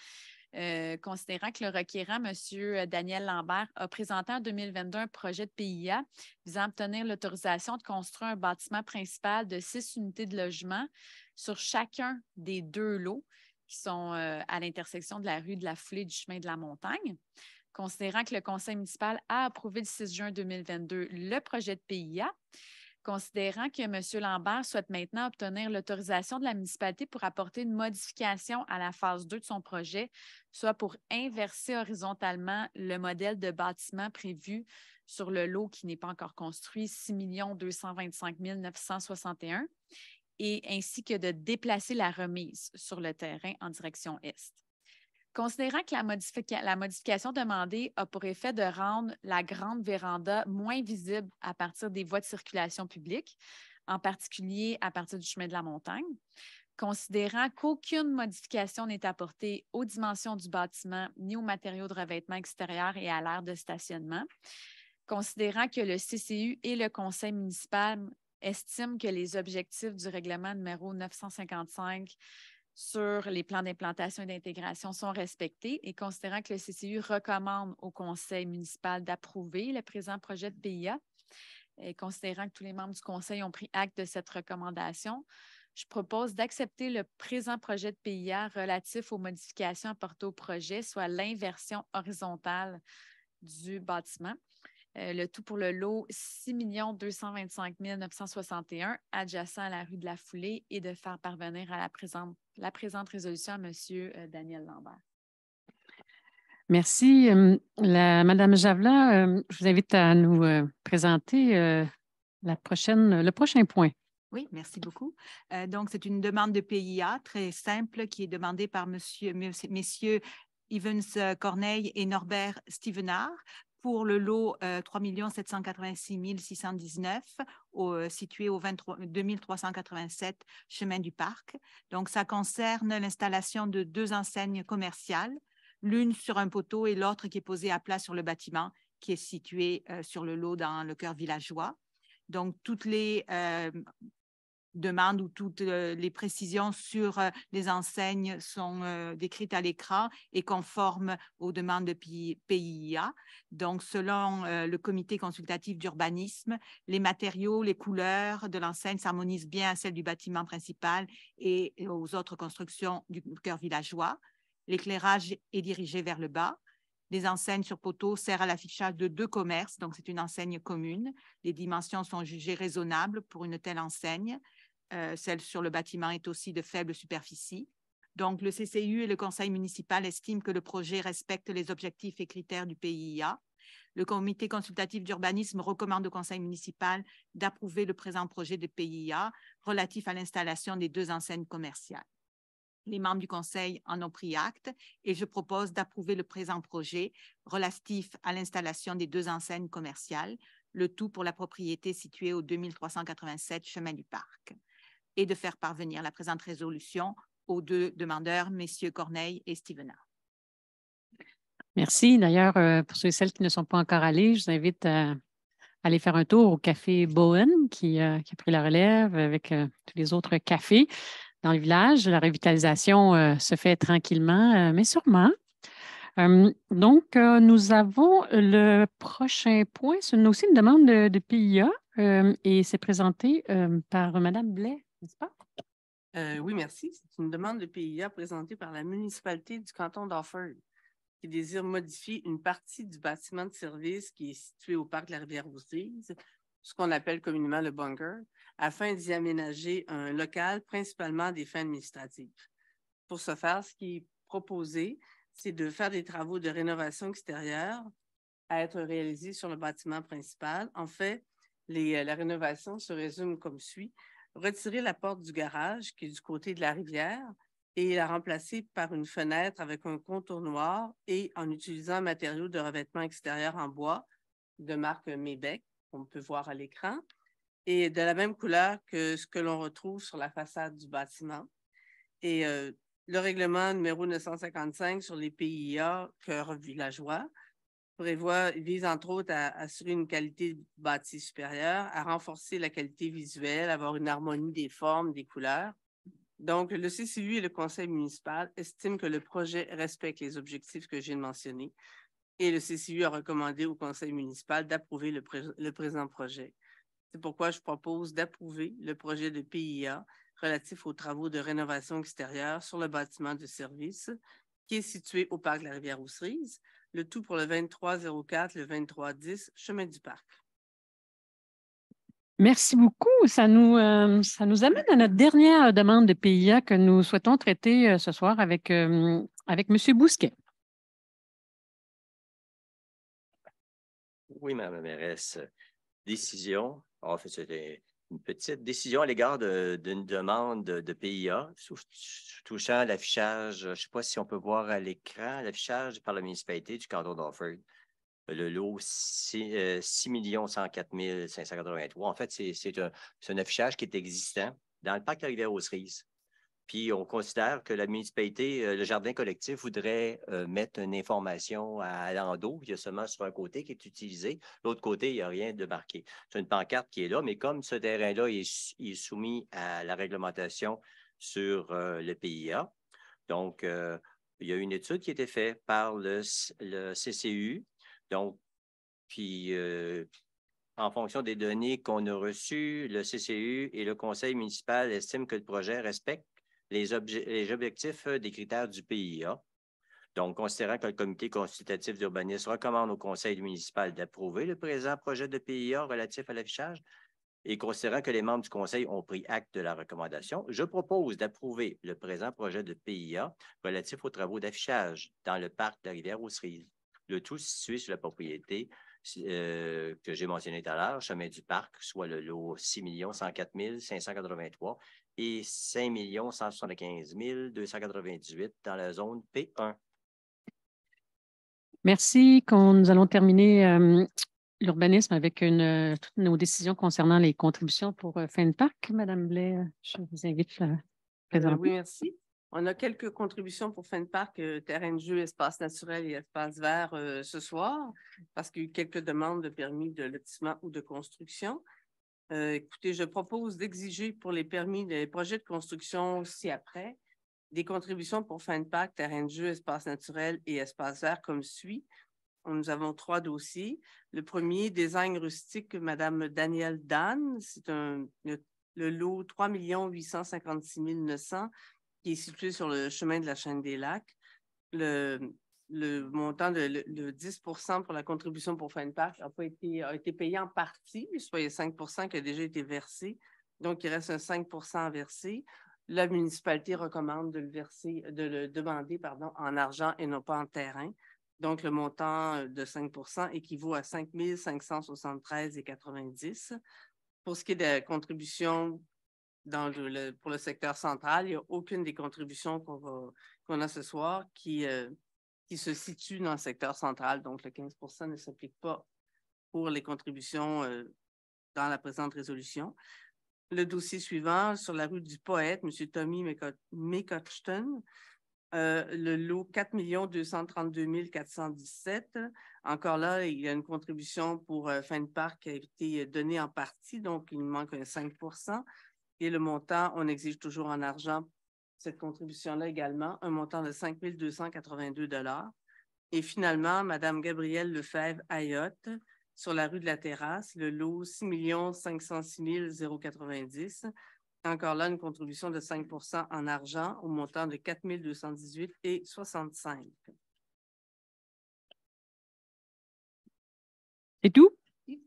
Considérant que le requérant, M. Daniel Lambert, a présenté en 2022 un projet de PIA visant à obtenir l'autorisation de construire un bâtiment principal de 6 unités de logement sur chacun des 2 lots qui sont à l'intersection de la rue de la Foulée du chemin de la Montagne. Considérant que le conseil municipal a approuvé le 6 juin 2022 le projet de PIA, considérant que M. Lambert souhaite maintenant obtenir l'autorisation de la municipalité pour apporter une modification à la phase 2 de son projet, soit pour inverser horizontalement le modèle de bâtiment prévu sur le lot qui n'est pas encore construit, 6 225 961, et ainsi que de déplacer la remise sur le terrain en direction est. Considérant que la modification demandée a pour effet de rendre la grande véranda moins visible à partir des voies de circulation publique, en particulier à partir du chemin de la Montagne, considérant qu'aucune modification n'est apportée aux dimensions du bâtiment ni aux matériaux de revêtement extérieur et à l'aire de stationnement, considérant que le CCU et le conseil municipal estiment que les objectifs du règlement numéro 955 sur les plans d'implantation et d'intégration sont respectés et considérant que le CCU recommande au conseil municipal d'approuver le présent projet de PIA, Et considérant que tous les membres du conseil ont pris acte de cette recommandation, je propose d'accepter le présent projet de PIA relatif aux modifications apportées au projet, soit l'inversion horizontale du bâtiment. Le tout pour le lot 6 225 961 adjacent à la rue de la Foulée et de faire parvenir à la présente résolution à M. Daniel Lambert. Merci. Madame Javelin, je vous invite à nous présenter le prochain point. Oui, merci beaucoup. Donc, c'est une demande de PIA très simple qui est demandée par messieurs Evans Corneille et Norbert Stevenard pour le lot 3 786 619 situé au 2387 chemin du Parc. Donc, ça concerne l'installation de 2 enseignes commerciales, l'une sur un poteau et l'autre qui est posée à plat sur le bâtiment qui est situé sur le lot dans le cœur villageois. Donc, toutes les demandes ou toutes les précisions sur les enseignes sont décrites à l'écran et conformes aux demandes de PIA. Donc, selon le comité consultatif d'urbanisme, les matériaux, les couleurs de l'enseigne s'harmonisent bien à celles du bâtiment principal et aux autres constructions du cœur villageois. L'éclairage est dirigé vers le bas. Les enseignes sur poteau servent à l'affichage de 2 commerces, donc c'est une enseigne commune. Les dimensions sont jugées raisonnables pour une telle enseigne. Celle sur le bâtiment est aussi de faible superficie. Donc, le CCU et le conseil municipal estiment que le projet respecte les objectifs et critères du PIA. Le comité consultatif d'urbanisme recommande au conseil municipal d'approuver le présent projet de PIA relatif à l'installation des 2 enseignes commerciales. Les membres du conseil en ont pris acte et je propose d'approuver le présent projet relatif à l'installation des 2 enseignes commerciales, le tout pour la propriété située au 2387 chemin du Parc, et de faire parvenir la présente résolution aux 2 demandeurs, messieurs Corneille et Stevenard. Merci. D'ailleurs, pour ceux et celles qui ne sont pas encore allés, je vous invite à aller faire un tour au café Bowen qui a pris la relève avec tous les autres cafés dans le village. La revitalisation se fait tranquillement, mais sûrement. Donc, nous avons le prochain point. C'est aussi une demande de PIA et c'est présenté par Mme Blais, n'est-ce pas? Oui, merci. C'est une demande de PIA présentée par la municipalité du canton d'Offord qui désire modifier une partie du bâtiment de service qui est situé au parc de la Rivière-aux-Cerises, ce qu'on appelle communément le bunker, afin d'y aménager un local principalement à des fins administratives. Pour ce faire, ce qui est proposé, c'est de faire des travaux de rénovation extérieure à être réalisés sur le bâtiment principal. En fait, la rénovation se résume comme suit. Retirer la porte du garage qui est du côté de la rivière et la remplacer par une fenêtre avec un contour noir et en utilisant un matériau de revêtement extérieur en bois de marque Mébec, qu'on peut voir à l'écran, et de la même couleur que ce que l'on retrouve sur la façade du bâtiment. Et le règlement numéro 955 sur les PIA cœur villageois vise entre autres à assurer une qualité bâtie supérieure, à renforcer la qualité visuelle, avoir une harmonie des formes, des couleurs. Donc, le CCU et le conseil municipal estiment que le projet respecte les objectifs que je viens de mentionner et le CCU a recommandé au conseil municipal d'approuver le présent projet. C'est pourquoi je propose d'approuver le projet de PIA relatif aux travaux de rénovation extérieure sur le bâtiment de service qui est situé au parc de la Rivière-aux-Cerises, le tout pour le 2304, le 2310, chemin du Parc. Merci beaucoup. Ça nous amène à notre dernière demande de PIA que nous souhaitons traiter ce soir avec M. Bousquet. Oui, Mme la mairesse. Décision. En fait, c'était une petite décision à l'égard d'une demande de PIA touchant l'affichage. Je ne sais pas si on peut voir à l'écran l'affichage par la municipalité du canton d'Offord. Le lot 6 104 583. En fait, c'est un affichage qui est existant dans le parc de la Rivière-aux-Cerises. Puis, on considère que la municipalité, le jardin collectif, voudrait mettre une information à l'endos. Il y a seulement sur un côté qui est utilisé. L'autre côté, il n'y a rien de marqué. C'est une pancarte qui est là, mais comme ce terrain-là est soumis à la réglementation sur le PIA, donc, il y a une étude qui a été faite par le CCU. Donc, puis, en fonction des données qu'on a reçues, le CCU et le conseil municipal estiment que le projet respecte les objectifs des critères du PIA. Donc, considérant que le comité consultatif d'urbanisme recommande au conseil municipal d'approuver le présent projet de PIA relatif à l'affichage et considérant que les membres du conseil ont pris acte de la recommandation, je propose d'approuver le présent projet de PIA relatif aux travaux d'affichage dans le parc de la Rivière-aux-Cerises. Le tout situé sur la propriété que j'ai mentionné tout à l'heure, chemin du parc, soit le lot 6 104 583 et 5 175 298 dans la zone P1. Merci. Nous allons terminer l'urbanisme avec toutes nos décisions concernant les contributions pour fin de parc. Madame Blais, je vous invite à présenter. Oui, merci. On a quelques contributions pour fin de parc, terrain de jeu, espace naturel et espace vert ce soir, parce qu'il y a eu quelques demandes de permis de lotissement ou de construction. Écoutez, je propose d'exiger pour les permis des projets de construction ci-après des contributions pour fin de parc, terrain de jeu, espace naturel et espace vert comme suit. Nous avons 3 dossiers. Le premier, design rustique, Madame Danielle Dan. C'est le lot 3 856 900 qui est situé sur le chemin de la Chaîne des Lacs. Le montant de 10 pour la contribution pour fin de parc a été payé en partie, soit il y a 5 qui a déjà été versé. Donc, il reste un 5 à verser. La municipalité recommande de le demander en argent et non pas en terrain. Donc, le montant de 5 équivaut à 5 573,90 $. Pour ce qui est de la contribution pour le secteur central, il n'y a aucune des contributions qu'on a ce soir qui se situe dans le secteur central. Donc, le 15 ne s'applique pas pour les contributions dans la présente résolution. Le dossier suivant, sur la rue du Poète, M. Tommy McCutcheon, le lot 4 232 417. Encore là, il y a une contribution pour fin de parc qui a été donnée en partie, donc il manque un 5 %. Et le montant, on exige toujours en argent cette contribution-là également, un montant de 5 282 $. Et finalement, Mme Gabrielle Lefebvre-Ayotte, sur la rue de la Terrasse, le lot 6 506 090. Encore là, une contribution de 5 % en argent au montant de 4 218,65 $. C'est tout? Okay.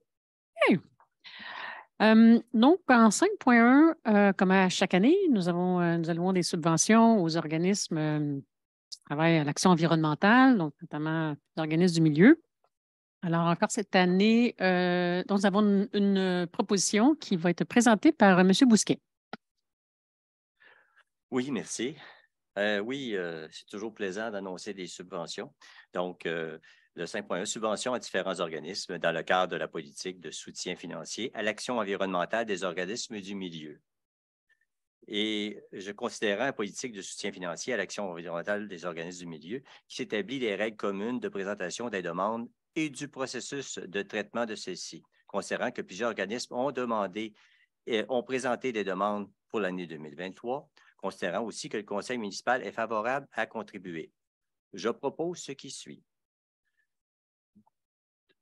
Donc, en 5.1, comme à chaque année, nous allouons des subventions aux organismes qui travaillent à l'action environnementale, donc notamment les organismes du milieu. Alors, encore cette année, donc nous avons une proposition qui va être présentée par M. Bousquet. Oui, merci. Oui, c'est toujours plaisant d'annoncer des subventions. Donc, le 5.1, subvention à différents organismes dans le cadre de la politique de soutien financier à l'action environnementale des organismes du milieu. Et je considérais la politique de soutien financier à l'action environnementale des organismes du milieu qui s'établit des règles communes de présentation des demandes et du processus de traitement de celles-ci, considérant que plusieurs organismes ont présenté des demandes pour l'année 2023, considérant aussi que le conseil municipal est favorable à contribuer. Je propose ce qui suit.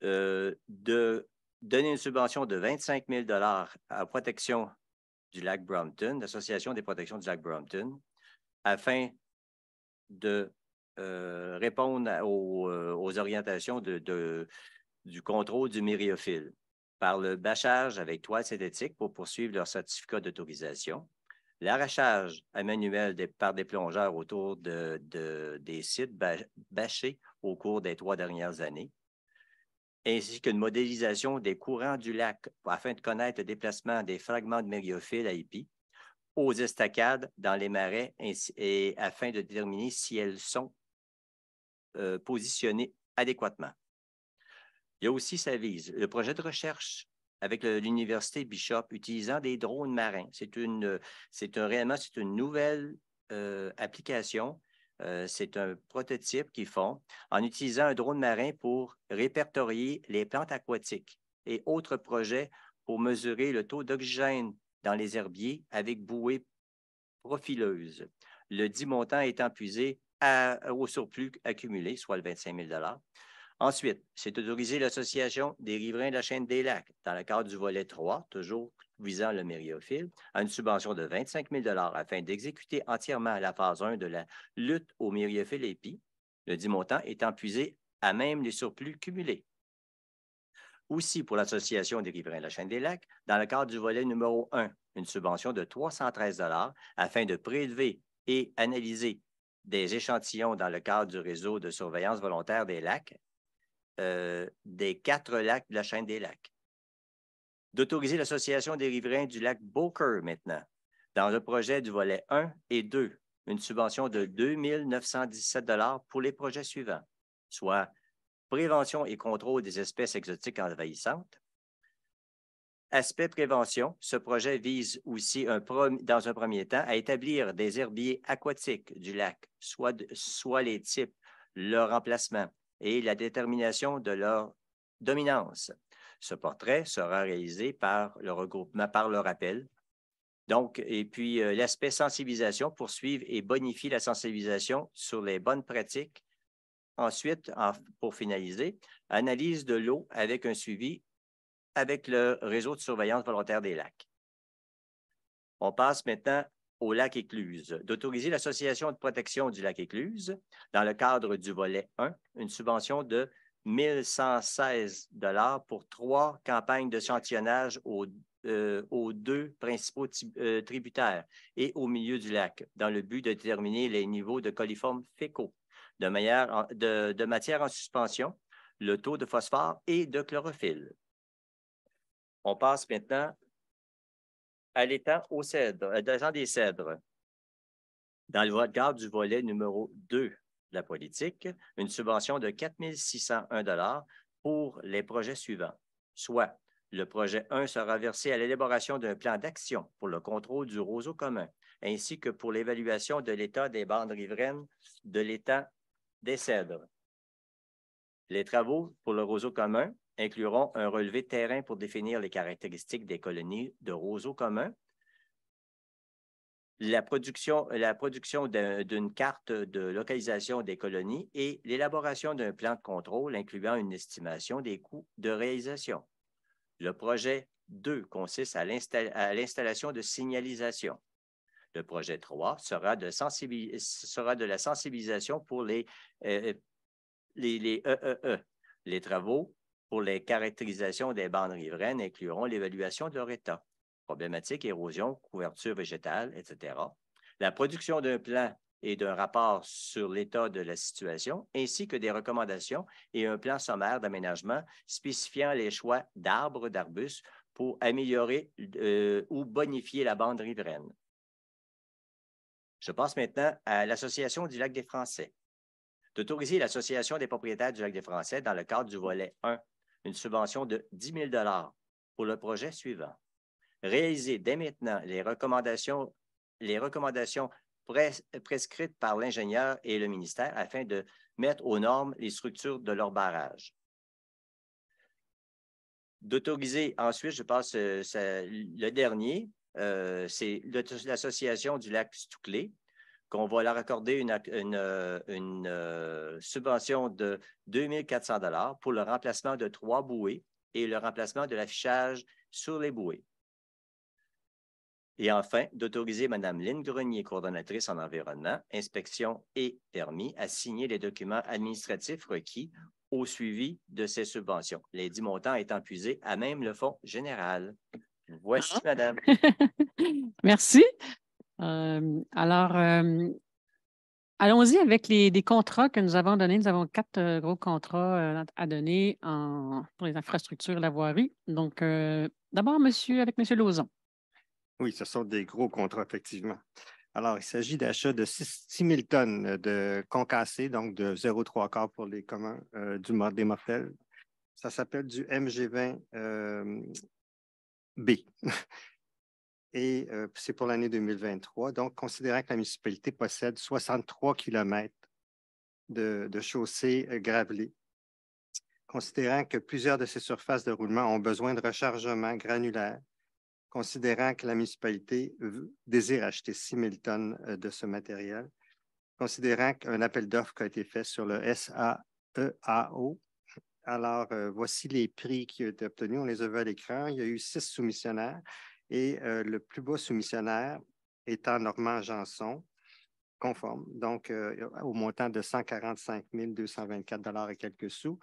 De donner une subvention de 25 000 $ à la protection du lac Brompton, l'Association des protections du lac Brompton, afin de répondre aux orientations du contrôle du myriophile par le bâchage avec toile synthétique pour poursuivre leur certificat d'autorisation, l'arrachage à manuel par des plongeurs autour des sites bâchés au cours des 3 dernières années, ainsi qu'une modélisation des courants du lac afin de connaître le déplacement des fragments de myriophile à épi aux estacades dans les marais et afin de déterminer si elles sont positionnées adéquatement. Il y a aussi, ça vise le projet de recherche avec l'Université Bishop utilisant des drones marins. Réellement, c'est une nouvelle application. C'est un prototype qu'ils font en utilisant un drone marin pour répertorier les plantes aquatiques et autres projets pour mesurer le taux d'oxygène dans les herbiers avec bouée profileuse. Le dit montant étant puisé au surplus accumulé, soit le 25 000 $. Ensuite, c'est autoriser l'Association des riverains de la chaîne des lacs, dans le cadre du volet 3, toujours visant le mériophile, à une subvention de 25 000 afin d'exécuter entièrement la phase 1 de la lutte au mériophile épi, le dit montant étant puisé à même les surplus cumulés. Aussi, pour l'Association des riverains de la chaîne des lacs, dans le cadre du volet numéro 1, une subvention de 313 afin de prélever et analyser des échantillons dans le cadre du réseau de surveillance volontaire des lacs, des 4 lacs de la chaîne des lacs. D'autoriser l'Association des riverains du lac Beaucoeur maintenant, dans le projet du volet 1 et 2, une subvention de 2 917 pour les projets suivants, soit prévention et contrôle des espèces exotiques envahissantes. Aspect prévention, ce projet vise aussi, dans un premier temps, à établir des herbiers aquatiques du lac, soit les types, leur emplacement et la détermination de leur dominance. Ce portrait sera réalisé par le regroupement, par le rappel. Donc, et puis l'aspect sensibilisation, poursuivre et bonifier la sensibilisation sur les bonnes pratiques. Ensuite, pour finaliser, analyse de l'eau avec un suivi avec le réseau de surveillance volontaire des lacs. On passe maintenant au lac Écluse. D'autoriser l'Association de protection du lac Écluse, dans le cadre du volet 1, une subvention de 1 116 pour 3 campagnes d'échantillonnage aux 2 principaux tributaires et au milieu du lac, dans le but de déterminer les niveaux de coliformes fécaux, de matière en suspension, le taux de phosphore et de chlorophylle. On passe maintenant à l'étang des Cèdres. Dans le cadre du volet numéro 2 de la politique, une subvention de 4 601 pour les projets suivants, soit le projet 1 sera versé à l'élaboration d'un plan d'action pour le contrôle du roseau commun, ainsi que pour l'évaluation de l'état des bandes riveraines de l'étang des Cèdres. Les travaux pour le roseau commun incluront un relevé de terrain pour définir les caractéristiques des colonies de roseaux communs, la production d'une carte de localisation des colonies et l'élaboration d'un plan de contrôle incluant une estimation des coûts de réalisation. Le projet 2 consiste à l'installation de signalisation. Le projet 3 sera de la sensibilisation pour les EEE. Les travaux pour les caractérisations des bandes riveraines incluront l'évaluation de leur état, problématiques, érosion, couverture végétale, etc. La production d'un plan et d'un rapport sur l'état de la situation, ainsi que des recommandations et un plan sommaire d'aménagement spécifiant les choix d'arbres, d'arbustes pour améliorer ou bonifier la bande riveraine. Je passe maintenant à l'Association du lac des Français. D'autoriser l'Association des propriétaires du lac des Français dans le cadre du volet 1, une subvention de 10 000 pour le projet suivant. Réaliser dès maintenant les recommandations prescrites par l'ingénieur et le ministère afin de mettre aux normes les structures de leur barrage. D'autoriser, ensuite, je passe le dernier, c'est l'Association du lac Stouclé, qu'on va leur accorder une subvention de 2 400 pour le remplacement de 3 bouées et le remplacement de l'affichage sur les bouées. Et enfin, d'autoriser Mme Lynne Grenier, coordonnatrice en environnement, inspection et permis, à signer les documents administratifs requis au suivi de ces subventions, les 10 montants étant puisés à même le fonds général. Voici, Madame. Merci. Allons-y avec des contrats que nous avons donnés. Nous avons 4 gros contrats à donner pour les infrastructures et la voirie. Donc, d'abord, avec M. Lauzon. Oui, ce sont des gros contrats, effectivement. Alors, il s'agit d'achat de 6 000 tonnes de concassé, donc de 0,3 quart pour les communs des mortels. Ça s'appelle du MG20 B. Et c'est pour l'année 2023. Donc, considérant que la municipalité possède 63 km de chaussées gravelées, considérant que plusieurs de ces surfaces de roulement ont besoin de rechargement granulaire, considérant que la municipalité désire acheter 6 000 tonnes de ce matériel, considérant qu'un appel d'offres a été fait sur le SAEAO Alors, voici les prix qui ont été obtenus. On les a vus à l'écran. Il y a eu 6 soumissionnaires et le plus bas soumissionnaire étant Normand Janson, conforme, donc au montant de 145 224 et quelques sous.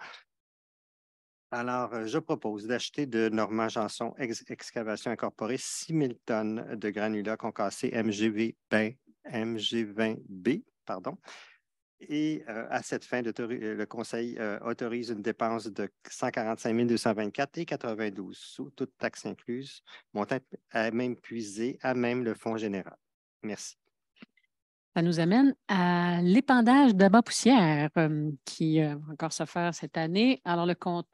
Alors, je propose d'acheter de Normand Janson Excavation Incorporée 6 000 tonnes de granulats concassés MG20B, pardon. Et à cette fin, le Conseil autorise une dépense de 145 224 et 92 sous, toutes taxes incluses, montant à même puisé à même le fonds général. Merci. Ça nous amène à l'épandage d'abat-poussière qui va encore se faire cette année. Alors,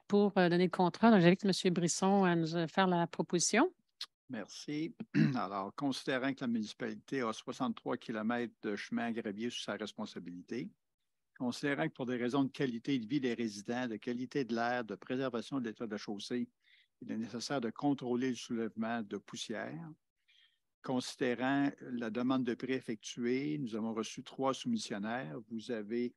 pour donner le contrat, j'invite M. Brisson à nous faire la proposition. Merci. Alors, considérant que la municipalité a 63 km de chemin gravier sous sa responsabilité, considérant que pour des raisons de qualité de vie des résidents, de qualité de l'air, de préservation de l'état de la chaussée, il est nécessaire de contrôler le soulèvement de poussière. Considérant la demande de prix effectuée, nous avons reçu 3 soumissionnaires. Vous avez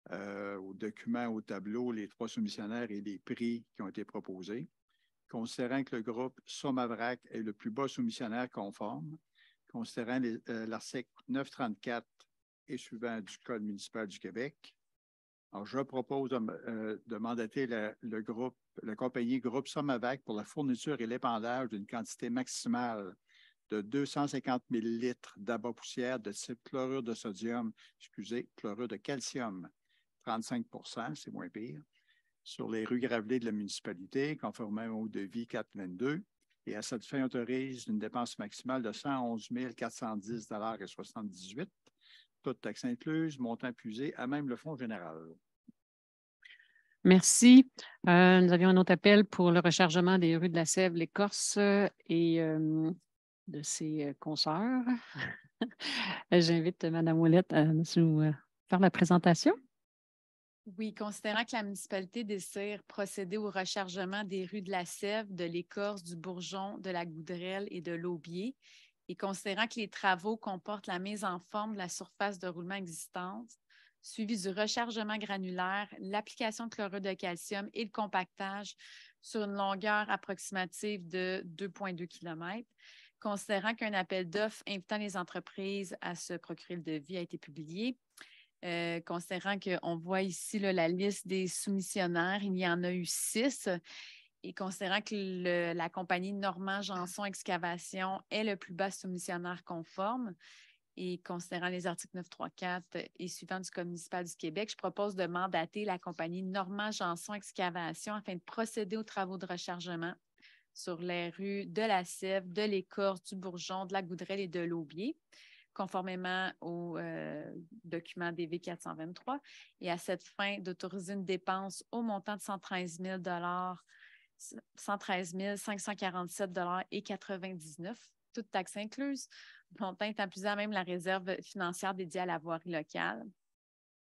au document, au tableau, les 3 soumissionnaires et les prix qui ont été proposés. Considérant que le groupe Somavrac est le plus bas soumissionnaire conforme, considérant l'article 934 et suivant du Code municipal du Québec, alors je propose de mandater la compagnie Groupe Somavac pour la fourniture et l'épandage d'une quantité maximale de 250 000 litres d'abat-poussière de type chlorure de sodium, chlorure de calcium, 35 %, c'est moins pire, sur les rues gravelées de la municipalité, conformément au devis 422. Et à cette fin, autorise une dépense maximale de 111 410,78 $, toutes taxes incluses, montant puisé à même le fonds général. Merci. Nous avions un autre appel pour le rechargement des rues de la Sève, l'Écorce et de ses consoeurs. J'invite Mme Ouellette à nous faire la présentation. Oui, considérant que la municipalité désire procéder au rechargement des rues de la Sève, de l'Écorce, du Bourgeon, de la Goudrelle et de l'Aubier, et considérant que les travaux comportent la mise en forme de la surface de roulement existante, suivi du rechargement granulaire, l'application de chlorure de calcium et le compactage sur une longueur approximative de 2,2 km, considérant qu'un appel d'offres invitant les entreprises à se procurer le devis a été publié, considérant qu'on voit ici là, la liste des soumissionnaires, il y en a eu 6, et considérant que la compagnie Normand Janson Excavation est le plus bas soumissionnaire conforme, et considérant les articles 934 et suivants du Code municipal du Québec, je propose de mandater la compagnie Normand Janson Excavation afin de procéder aux travaux de rechargement sur les rues de la Sève, de l'Écorce, du Bourgeon, de la Goudrelle et de l'Aubier, conformément au document DV 423, et à cette fin d'autoriser une dépense au montant de 113 547,99 $, toutes taxes incluses, montant étant même la réserve financière dédiée à la voirie locale.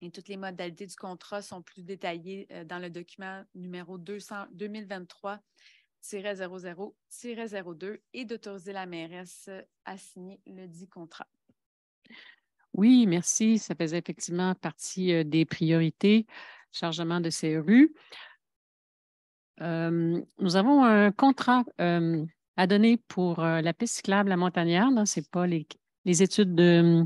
Et toutes les modalités du contrat sont plus détaillées dans le document numéro 2023-00-02 et d'autoriser la mairesse à signer le dit contrat. Oui, merci. Ça faisait effectivement partie des priorités, chargement de ces rues. Nous avons un contrat à donner pour la piste cyclable à Montagnard. Ce n'est pas les études de...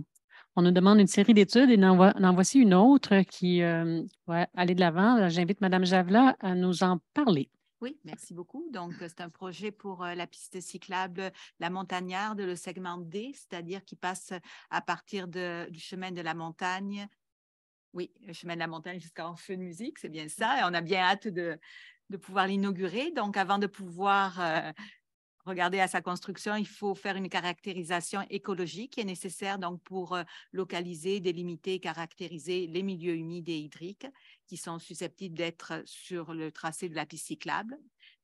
On nous demande une série d'études et en voici une autre qui va aller de l'avant. J'invite Mme Javela à nous en parler. Oui, merci beaucoup. Donc, c'est un projet pour la piste cyclable La Montagnarde, le segment D, c'est-à-dire qui passe à partir du chemin de la montagne. Oui, le chemin de la montagne jusqu'en feu de musique, c'est bien ça. Et on a bien hâte de pouvoir l'inaugurer. Donc, avant de pouvoir regarder à sa construction, il faut faire une caractérisation écologique qui est nécessaire donc pour localiser, délimiter, caractériser les milieux humides et hydriques qui sont susceptibles d'être sur le tracé de la piste cyclable.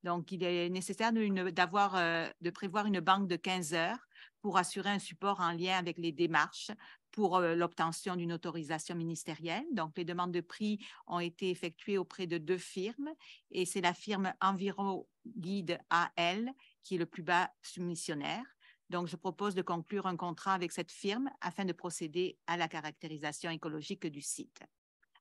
Donc, il est nécessaire de prévoir une banque de 15 heures pour assurer un support en lien avec les démarches pour l'obtention d'une autorisation ministérielle. Donc, les demandes de prix ont été effectuées auprès de 2 firmes et c'est la firme EnviroGuide AL qui est le plus bas soumissionnaire. Donc, je propose de conclure un contrat avec cette firme afin de procéder à la caractérisation écologique du site.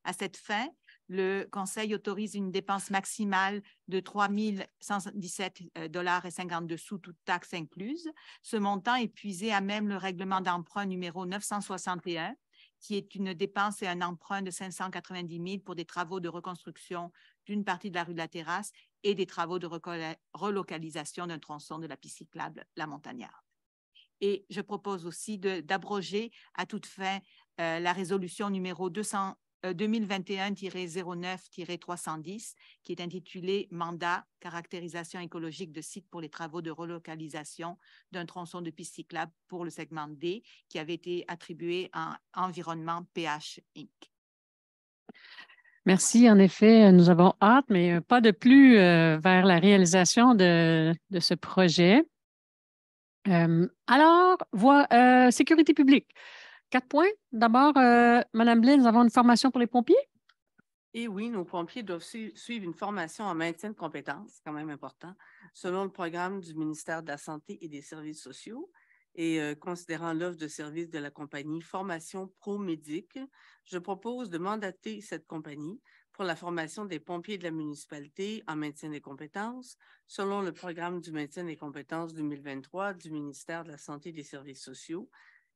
À cette fin, le Conseil autorise une dépense maximale de 3 117,52 $, toutes taxes incluses. Ce montant est puisé à même le règlement d'emprunt numéro 961, qui est une dépense et un emprunt de 590 000 pour des travaux de reconstruction d'une partie de la rue de la Terrasse et des travaux de relocalisation d'un tronçon de la piste cyclable La Montagnarde. Et je propose aussi d'abroger à toute fin la résolution numéro 2021-09-310, qui est intitulée « Mandat, caractérisation écologique de site pour les travaux de relocalisation d'un tronçon de piste cyclable pour le segment D », qui avait été attribué à Environnement PH Inc. Merci. En effet, nous avons hâte, mais pas de plus vers la réalisation de ce projet. Alors, sécurité publique. 4 points. D'abord, Mme Blais, nous avons une formation pour les pompiers. Et oui, nos pompiers doivent suivre une formation en maintien de compétences, c'est quand même important, selon le programme du ministère de la Santé et des Services sociaux. Et considérant l'offre de services de la compagnie Formation ProMédic, je propose de mandater cette compagnie pour la formation des pompiers de la municipalité en maintien des compétences, selon le programme du maintien des compétences 2023 du ministère de la Santé et des Services sociaux.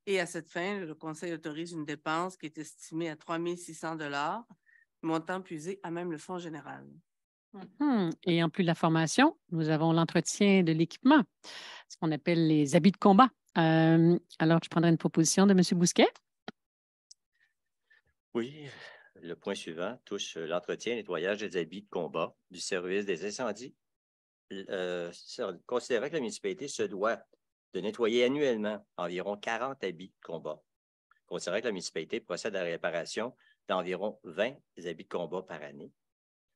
Et à cette fin, le Conseil autorise une dépense qui est estimée à 3 600 $, montant puisé à même le fonds général. Et en plus de la formation, nous avons l'entretien de l'équipement, ce qu'on appelle les habits de combat. Alors, je prendrai une proposition de M. Bousquet. Oui, le point suivant touche l'entretien et nettoyage des habits de combat du service des incendies. Considérant que la municipalité se doit de nettoyer annuellement environ 40 habits de combat. Considérant que la municipalité procède à la réparation d'environ 20 habits de combat par année.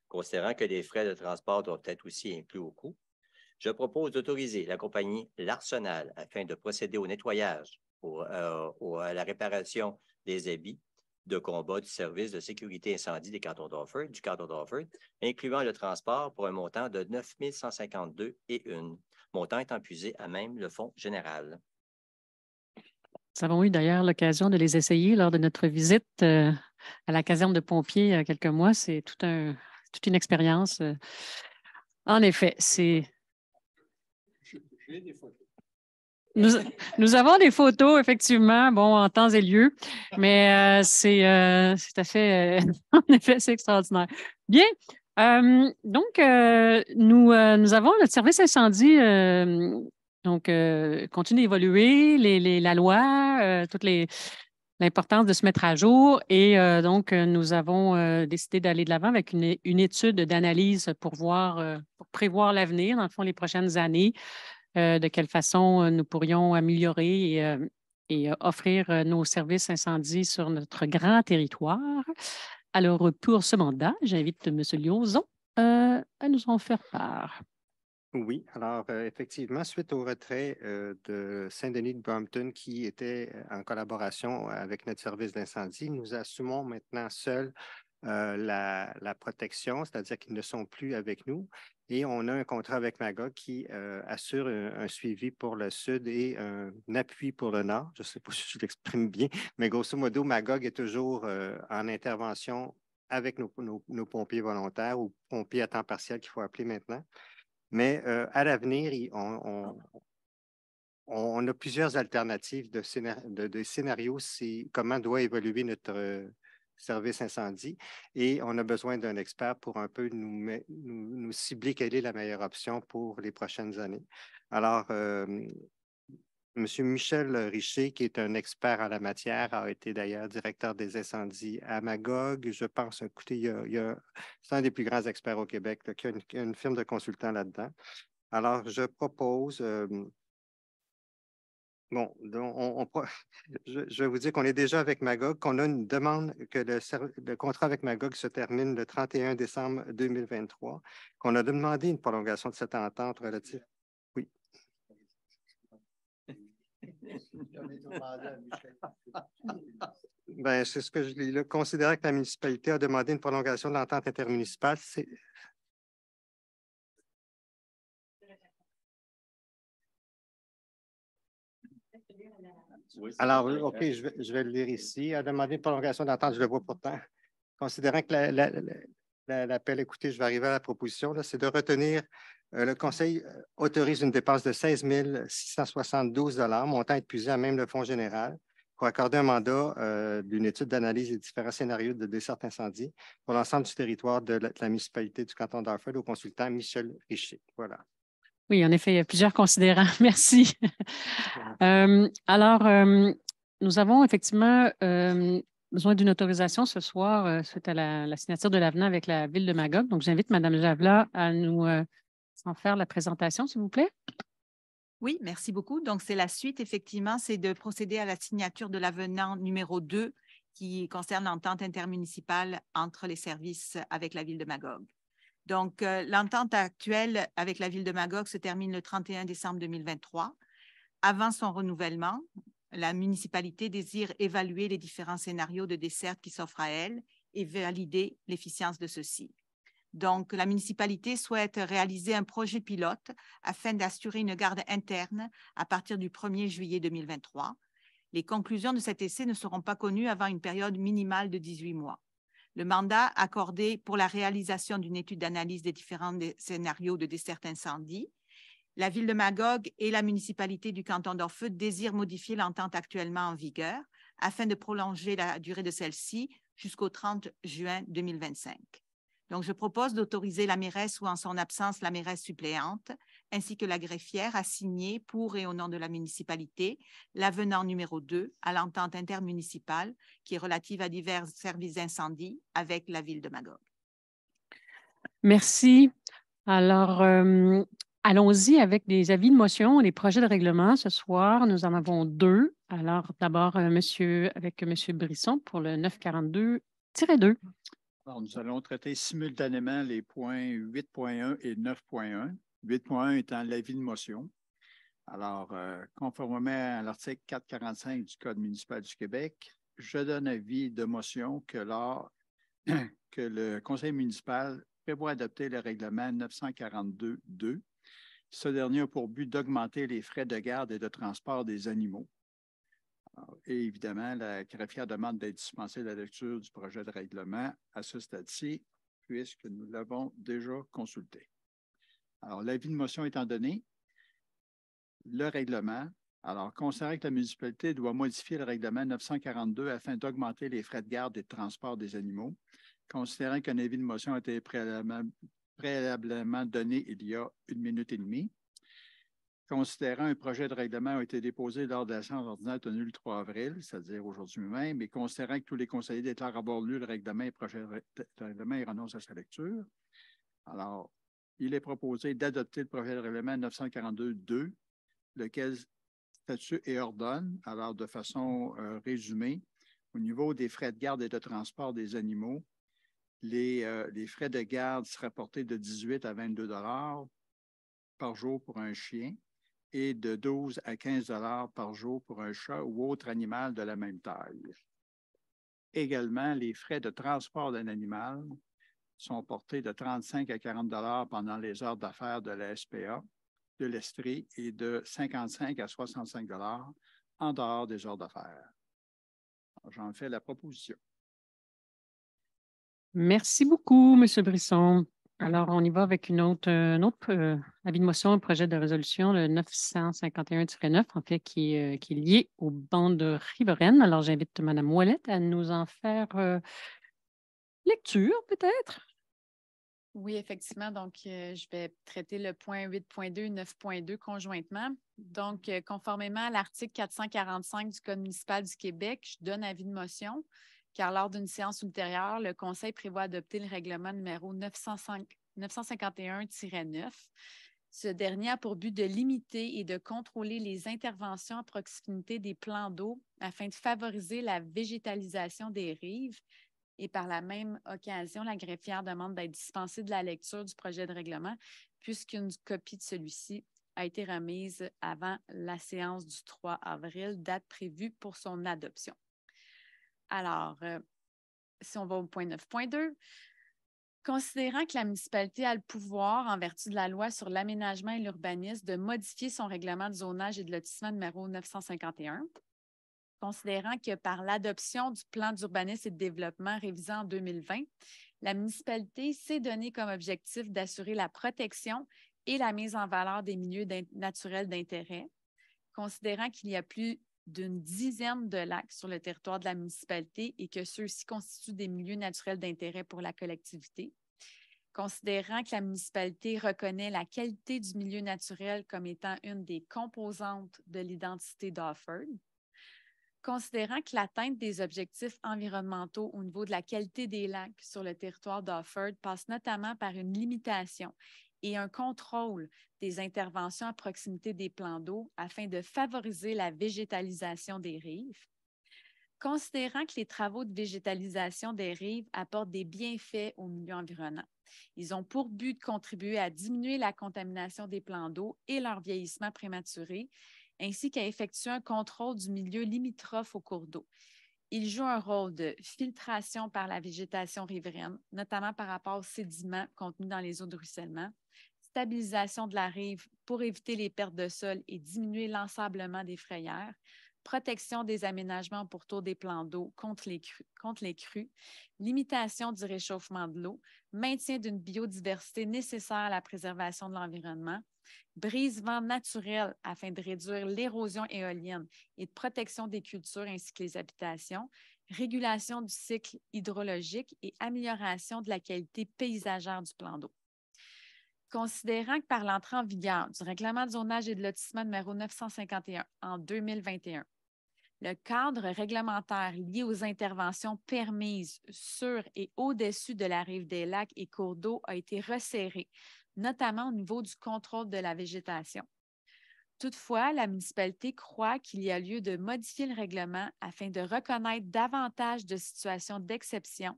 Considérant que les frais de transport doivent être aussi inclus au coût, je propose d'autoriser la compagnie L'Arsenal afin de procéder au nettoyage à la réparation des habits de combat du service de sécurité incendie du canton d'Offord, incluant le transport pour un montant de 9 152 et une, montant étant puisé à même le fonds général. Nous avons eu d'ailleurs l'occasion de les essayer lors de notre visite à la caserne de pompiers il y a quelques mois. C'est toute une expérience. En effet, c'est... Nous avons des photos, effectivement, bon, en temps et lieu, mais c'est tout à fait, en effet, c'est extraordinaire. Bien, donc, nous avons notre service incendie, continue d'évoluer, la loi, l'importance de se mettre à jour et donc, nous avons décidé d'aller de l'avant avec une étude d'analyse pour prévoir l'avenir, dans le fond, les prochaines années. De quelle façon nous pourrions améliorer et offrir nos services incendies sur notre grand territoire. Alors, pour ce mandat, j'invite M. Liauzon à nous en faire part. Oui, alors effectivement, suite au retrait de Saint-Denis de Brompton qui était en collaboration avec notre service d'incendie, nous assumons maintenant seuls la protection, c'est-à-dire qu'ils ne sont plus avec nous. Et on a un contrat avec Magog qui assure un suivi pour le sud et un appui pour le nord. Je ne sais pas si je l'exprime bien, mais grosso modo, Magog est toujours en intervention avec nos pompiers volontaires ou pompiers à temps partiel qu'il faut appeler maintenant. Mais à l'avenir, on a plusieurs alternatives de scénarios, comment doit évoluer notre service incendie et on a besoin d'un expert pour un peu nous cibler quelle est la meilleure option pour les prochaines années. Alors, M. Michel Richer, qui est un expert en la matière, a été d'ailleurs directeur des incendies à Magog. Je pense, écoutez, c'est un des plus grands experts au Québec, là, qui a une firme de consultants là-dedans. Alors, je propose... Bon, je vais vous dire qu'on est déjà avec Magog, qu'on a une demande que le contrat avec Magog se termine le 31 décembre 2023, qu'on a demandé une prolongation de cette entente relative. Oui. Ben, c'est ce que je lis là. Considérant que la municipalité a demandé une prolongation de l'entente intermunicipale, c'est... Alors, OK, je vais le lire ici. A demandé une prolongation d'entente, je le vois pourtant. considérant que l'appel, écoutez, je vais arriver à la proposition, c'est de retenir, le Conseil autorise une dépense de 16 672 montant épuisé à même le Fonds général pour accorder un mandat d'une étude d'analyse des différents scénarios de desserte incendie pour l'ensemble du territoire de la municipalité du canton d'Hartford au consultant Michel Richer. Voilà. Oui, en effet, il y a plusieurs considérants. Merci. Alors, nous avons effectivement besoin d'une autorisation ce soir suite à la signature de l'avenant avec la Ville de Magog. Donc, j'invite Mme Javla à nous en faire la présentation, s'il vous plaît. Oui, merci beaucoup. Donc, c'est la suite, effectivement, c'est de procéder à la signature de l'avenant numéro 2 qui concerne l'entente intermunicipale entre les services avec la Ville de Magog. Donc, l'entente actuelle avec la Ville de Magog se termine le 31 décembre 2023. Avant son renouvellement, la municipalité désire évaluer les différents scénarios de desserte qui s'offrent à elle et valider l'efficience de ceux-ci. Donc, la municipalité souhaite réaliser un projet pilote afin d'assurer une garde interne à partir du 1er juillet 2023. Les conclusions de cet essai ne seront pas connues avant une période minimale de 18 mois. Le mandat accordé pour la réalisation d'une étude d'analyse des différents scénarios de desserte incendie, la Ville de Magog et la municipalité du canton d'Hartford désirent modifier l'entente actuellement en vigueur afin de prolonger la durée de celle-ci jusqu'au 30 juin 2025. Donc, je propose d'autoriser la mairesse ou en son absence la mairesse suppléante ainsi que la greffière à signer pour et au nom de la municipalité l'avenant numéro 2 à l'entente intermunicipale qui est relative à divers services d'incendie avec la Ville de Magog. Merci. Alors, allons-y avec des avis de motion, des projets de règlement. Ce soir, nous en avons 2. Alors, d'abord, avec M. Brisson pour le 942-2. Alors, nous allons traiter simultanément les points 8.1 et 9.1. 8.1 étant l'avis de motion. Alors, conformément à l'article 445 du Code municipal du Québec, je donne avis de motion que le Conseil municipal prévoit adopter le règlement 942-2. Ce dernier a pour but d'augmenter les frais de garde et de transport des animaux. Et évidemment, la greffière demande d'être dispensée de la lecture du projet de règlement à ce stade-ci, puisque nous l'avons déjà consulté. Alors, l'avis de motion étant donné, le règlement, alors, considérant que la municipalité doit modifier le règlement 942 afin d'augmenter les frais de garde et de transport des animaux, considérant qu'un avis de motion a été préalablement donné il y a 1 minute et demie, considérant un projet de règlement a été déposé lors de la séance ordinaire tenue le 3 avril, c'est-à-dire aujourd'hui même, et considérant que tous les conseillers déclarent avoir lu le règlement et le projet de règlement et renoncent à sa lecture, alors, il est proposé d'adopter le projet de règlement 942-2, lequel statue et ordonne, alors de façon résumée, au niveau des frais de garde et de transport des animaux, les frais de garde seraient portés de 18 à 22 $ par jour pour un chien et de 12 à 15 $ par jour pour un chat ou autre animal de la même taille. Également, les frais de transport d'un animal sont portés de 35 à 40 $ pendant les heures d'affaires de la SPA, de l'Estrie et de 55 à 65 $ en dehors des heures d'affaires. J'en fais la proposition. Merci beaucoup, M. Brisson. Alors, on y va avec un autre avis de motion, un projet de résolution, le 951-9, en fait, qui est lié aux bandes riveraines. Alors, j'invite Mme Ouellette à nous en faire lecture, peut-être. Oui, effectivement. Donc, je vais traiter le point 8.2 et 9.2 conjointement. Donc, conformément à l'article 445 du Code municipal du Québec, je donne avis de motion, car lors d'une séance ultérieure, le Conseil prévoit adopter le règlement numéro 951-9. Ce dernier a pour but de limiter et de contrôler les interventions à proximité des plans d'eau afin de favoriser la végétalisation des rives. Et par la même occasion, la greffière demande d'être dispensée de la lecture du projet de règlement puisqu'une copie de celui-ci a été remise avant la séance du 3 avril, date prévue pour son adoption. Alors, si on va au point 9.2, considérant que la municipalité a le pouvoir, en vertu de la loi sur l'aménagement et l'urbanisme, de modifier son règlement de zonage et de lotissement numéro 951, considérant que par l'adoption du plan d'urbanisme et de développement révisé en 2020, la municipalité s'est donné comme objectif d'assurer la protection et la mise en valeur des milieux naturels d'intérêt, considérant qu'il y a plus d'une dizaine de lacs sur le territoire de la municipalité et que ceux-ci constituent des milieux naturels d'intérêt pour la collectivité, considérant que la municipalité reconnaît la qualité du milieu naturel comme étant une des composantes de l'identité d'Offord, considérant que l'atteinte des objectifs environnementaux au niveau de la qualité des lacs sur le territoire d'Offord passe notamment par une limitation et un contrôle des interventions à proximité des plans d'eau afin de favoriser la végétalisation des rives, considérant que les travaux de végétalisation des rives apportent des bienfaits au milieu environnant. Ils ont pour but de contribuer à diminuer la contamination des plans d'eau et leur vieillissement prématuré, ainsi qu'à effectuer un contrôle du milieu limitrophe aux cours d'eau. Ils jouent un rôle de filtration par la végétation riveraine, notamment par rapport aux sédiments contenus dans les eaux de ruissellement, stabilisation de la rive pour éviter les pertes de sol et diminuer l'ensablement des frayères, protection des aménagements pour pourtour des plans d'eau contre les crues, limitation du réchauffement de l'eau, maintien d'une biodiversité nécessaire à la préservation de l'environnement, brise-vent naturel afin de réduire l'érosion éolienne et de protection des cultures ainsi que les habitations, régulation du cycle hydrologique et amélioration de la qualité paysagère du plan d'eau. Considérant que par l'entrée en vigueur du règlement de zonage et de lotissement numéro 951 en 2021, le cadre réglementaire lié aux interventions permises sur et au-dessus de la rive des lacs et cours d'eau a été resserré, notamment au niveau du contrôle de la végétation. Toutefois, la municipalité croit qu'il y a lieu de modifier le règlement afin de reconnaître davantage de situations d'exception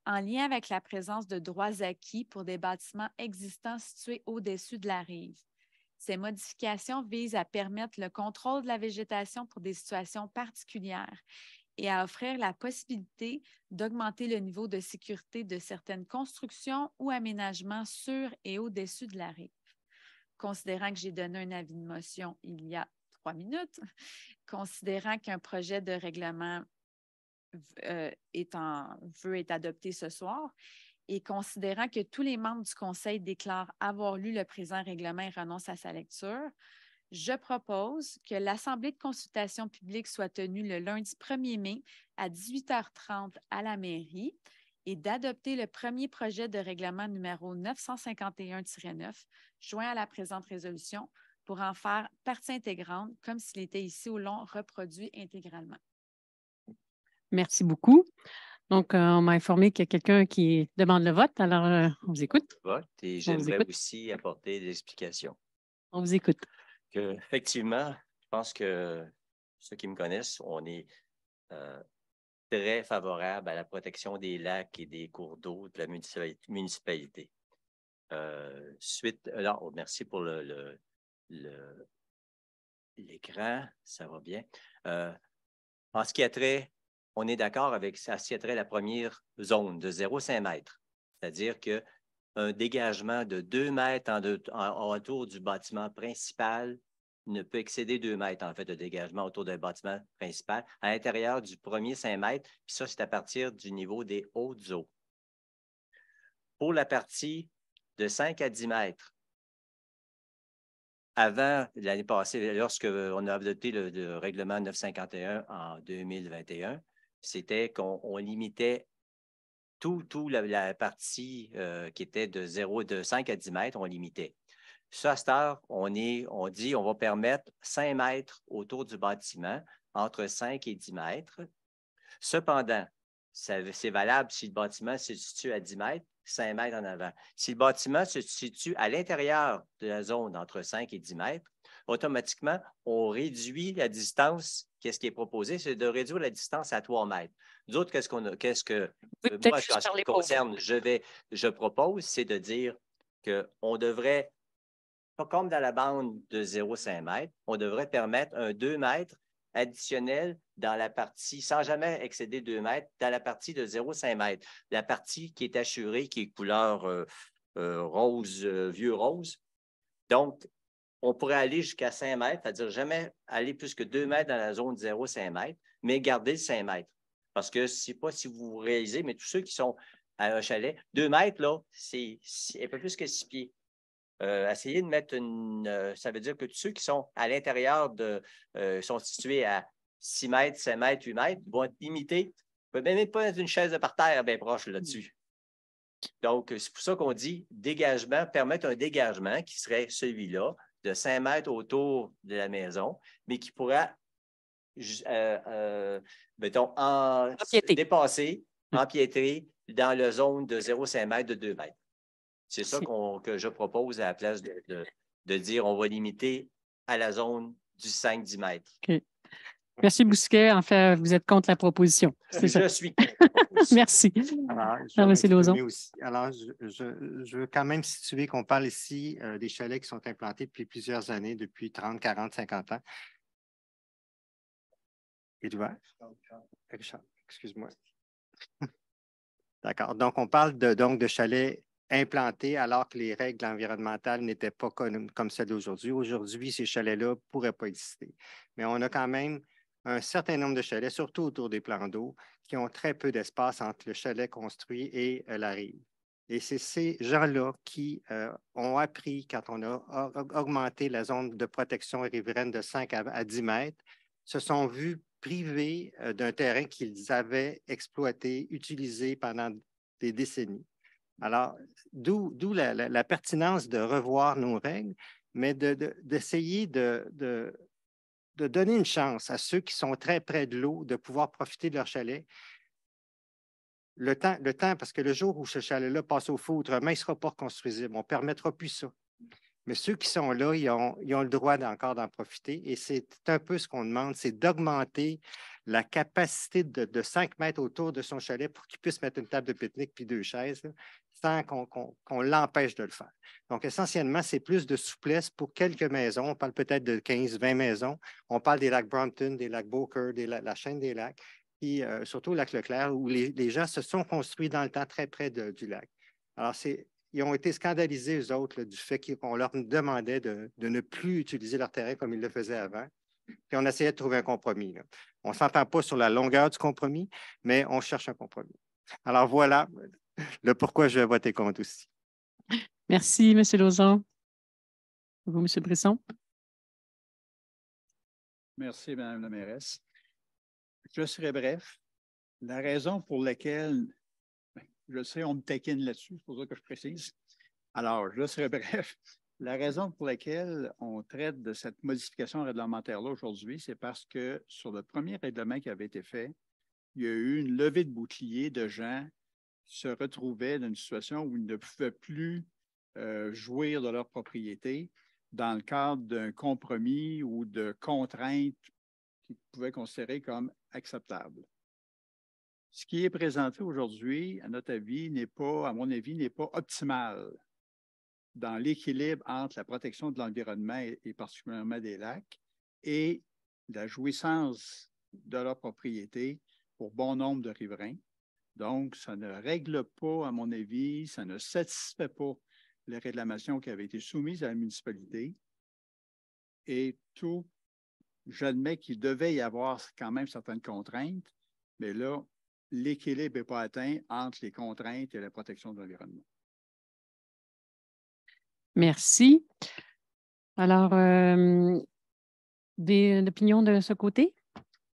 en lien avec la présence de droits acquis pour des bâtiments existants situés au-dessus de la rive. Ces modifications visent à permettre le contrôle de la végétation pour des situations particulières et à offrir la possibilité d'augmenter le niveau de sécurité de certaines constructions ou aménagements sur et au-dessus de la rive. Considérant que j'ai donné un avis de motion il y a 3 minutes, considérant qu'un projet de règlement veut être adopté ce soir et considérant que tous les membres du Conseil déclarent avoir lu le présent règlement et renoncent à sa lecture, je propose que l'Assemblée de consultation publique soit tenue le lundi 1er mai à 18h30 à la mairie et d'adopter le premier projet de règlement numéro 951-9, joint à la présente résolution, pour en faire partie intégrante, comme s'il était ici au long reproduit intégralement. Merci beaucoup. Donc, on m'a informé qu'il y a quelqu'un qui demande le vote. Alors, on vous écoute. Vote et j'aimerais aussi apporter des explications. On vous écoute. Effectivement, je pense que ceux qui me connaissent, on est très favorable à la protection des lacs et des cours d'eau de la municipalité. Merci pour l'écran, ça va bien. En ce qui a trait, on est d'accord avec ça, ce qui a trait à la première zone de 0,5 mètres, c'est-à-dire qu'un dégagement de 2 mètres autour du bâtiment principal ne peut excéder 2 mètres, en fait, de dégagement autour d'un bâtiment principal à l'intérieur du premier 5 mètres, puis ça, c'est à partir du niveau des hautes eaux. Pour la partie de 5 à 10 mètres, avant l'année passée, lorsqu'on a adopté le règlement 951 en 2021, c'était qu'on limitait la partie qui était de 5 à 10 mètres, on limitait. Ça, à cette heure, on dit on va permettre 5 mètres autour du bâtiment, entre 5 et 10 mètres. Cependant, c'est valable si le bâtiment se situe à 10 mètres, 5 mètres en avant. Si le bâtiment se situe à l'intérieur de la zone entre 5 et 10 mètres, automatiquement, on réduit la distance. Qu'est-ce qui est proposé? C'est de réduire la distance à 3 mètres. Nous autres, moi, en ce qui me concerne, je propose, c'est de dire qu'on devrait, comme dans la bande de 0,5 mètres, on devrait permettre un 2 mètres additionnel dans la partie, sans jamais excéder 2 mètres, dans la partie de 0,5 mètres. La partie qui est assurée, qui est couleur rose, vieux rose. Donc, on pourrait aller jusqu'à 5 mètres, c'est-à-dire jamais aller plus que 2 mètres dans la zone 0,5 mètres, mais garder le 5 mètres. Parce que je ne sais pas si vous réalisez, mais tous ceux qui sont à un chalet, 2 mètres, là, c'est un peu plus que 6 pieds. Essayez de mettre ça veut dire que tous ceux qui sont à l'intérieur sont situés à 6 mètres, 5 mètres, 8 mètres, vont être limités. Vous ne pouvez même pas mettre une chaise de parterre bien proche là-dessus. Donc, c'est pour ça qu'on dit dégagement, permettre un dégagement qui serait celui-là, de 5 mètres autour de la maison, mais qui pourra, mettons, dépasser, empiétrer dans la zone de 0,5 mètres, de 2 mètres. C'est ça que je propose à la place de dire on va limiter à la zone du 5-10 mètres. OK. Merci, Bousquet. En fait, vous êtes contre la proposition. Je suis contre. Merci. Alors, je veux quand même situer qu'on parle ici des chalets qui sont implantés depuis plusieurs années, depuis 30, 40, 50 ans. Édouard? Richard, excuse-moi. D'accord. Donc, on parle de chalets implantés alors que les règles environnementales n'étaient pas comme celles d'aujourd'hui. Aujourd'hui, ces chalets-là ne pourraient pas exister. Mais on a quand même un certain nombre de chalets, surtout autour des plans d'eau, qui ont très peu d'espace entre le chalet construit et la rive. Et c'est ces gens-là qui ont appris, quand on a augmenté la zone de protection riveraine de 5 à 10 mètres, se sont vus privés d'un terrain qu'ils avaient exploité, utilisé pendant des décennies. Alors, d'où la pertinence de revoir nos règles, mais d'essayer de donner une chance à ceux qui sont très près de l'eau de pouvoir profiter de leur chalet. Le temps, parce que le jour où ce chalet-là passe au feu, autrement, il ne sera pas reconstruisible. On ne permettra plus ça. Mais ceux qui sont là, ils ont le droit encore d'en profiter. Et c'est un peu ce qu'on demande, c'est d'augmenter la capacité de 5 mètres autour de son chalet pour qu'il puisse mettre une table de pique-nique puis 2 chaises, là, sans qu'on l'empêche de le faire. Donc, essentiellement, c'est plus de souplesse pour quelques maisons. On parle peut-être de 15, 20 maisons. On parle des lacs Brompton, des lacs Beaucourt, la chaîne des lacs, puis surtout le lac Leclerc, où les gens se sont construits dans le temps très près du lac. Alors, ils ont été scandalisés, eux autres, là, du fait qu'on leur demandait de ne plus utiliser leur terrain comme ils le faisaient avant. Puis on essayait de trouver un compromis. Là. On ne s'entend pas sur la longueur du compromis, mais on cherche un compromis. Alors voilà le pourquoi je vais voter contre aussi. Merci, M. Lauzon. Vous, M. Brisson. Merci, Mme la mairesse. Je serai bref. La raison pour laquelle, je sais, on me taquine là-dessus, c'est pour ça que je précise. Alors, je serai bref. La raison pour laquelle on traite de cette modification réglementaire-là aujourd'hui, c'est parce que sur le premier règlement qui avait été fait, il y a eu une levée de bouclier de gens qui se retrouvaient dans une situation où ils ne pouvaient plus jouir de leur propriété dans le cadre d'un compromis ou de contraintes qu'ils pouvaient considérer comme acceptables. Ce qui est présenté aujourd'hui, à notre avis, à mon avis, n'est pas optimal dans l'équilibre entre la protection de l'environnement et particulièrement des lacs et la jouissance de leur propriété pour bon nombre de riverains. Donc, ça ne règle pas, à mon avis, ça ne satisfait pas les réclamations qui avaient été soumises à la municipalité. Et j'admets qu'il devait y avoir quand même certaines contraintes, mais là, l'équilibre n'est pas atteint entre les contraintes et la protection de l'environnement. Merci. Alors, des opinions de ce côté?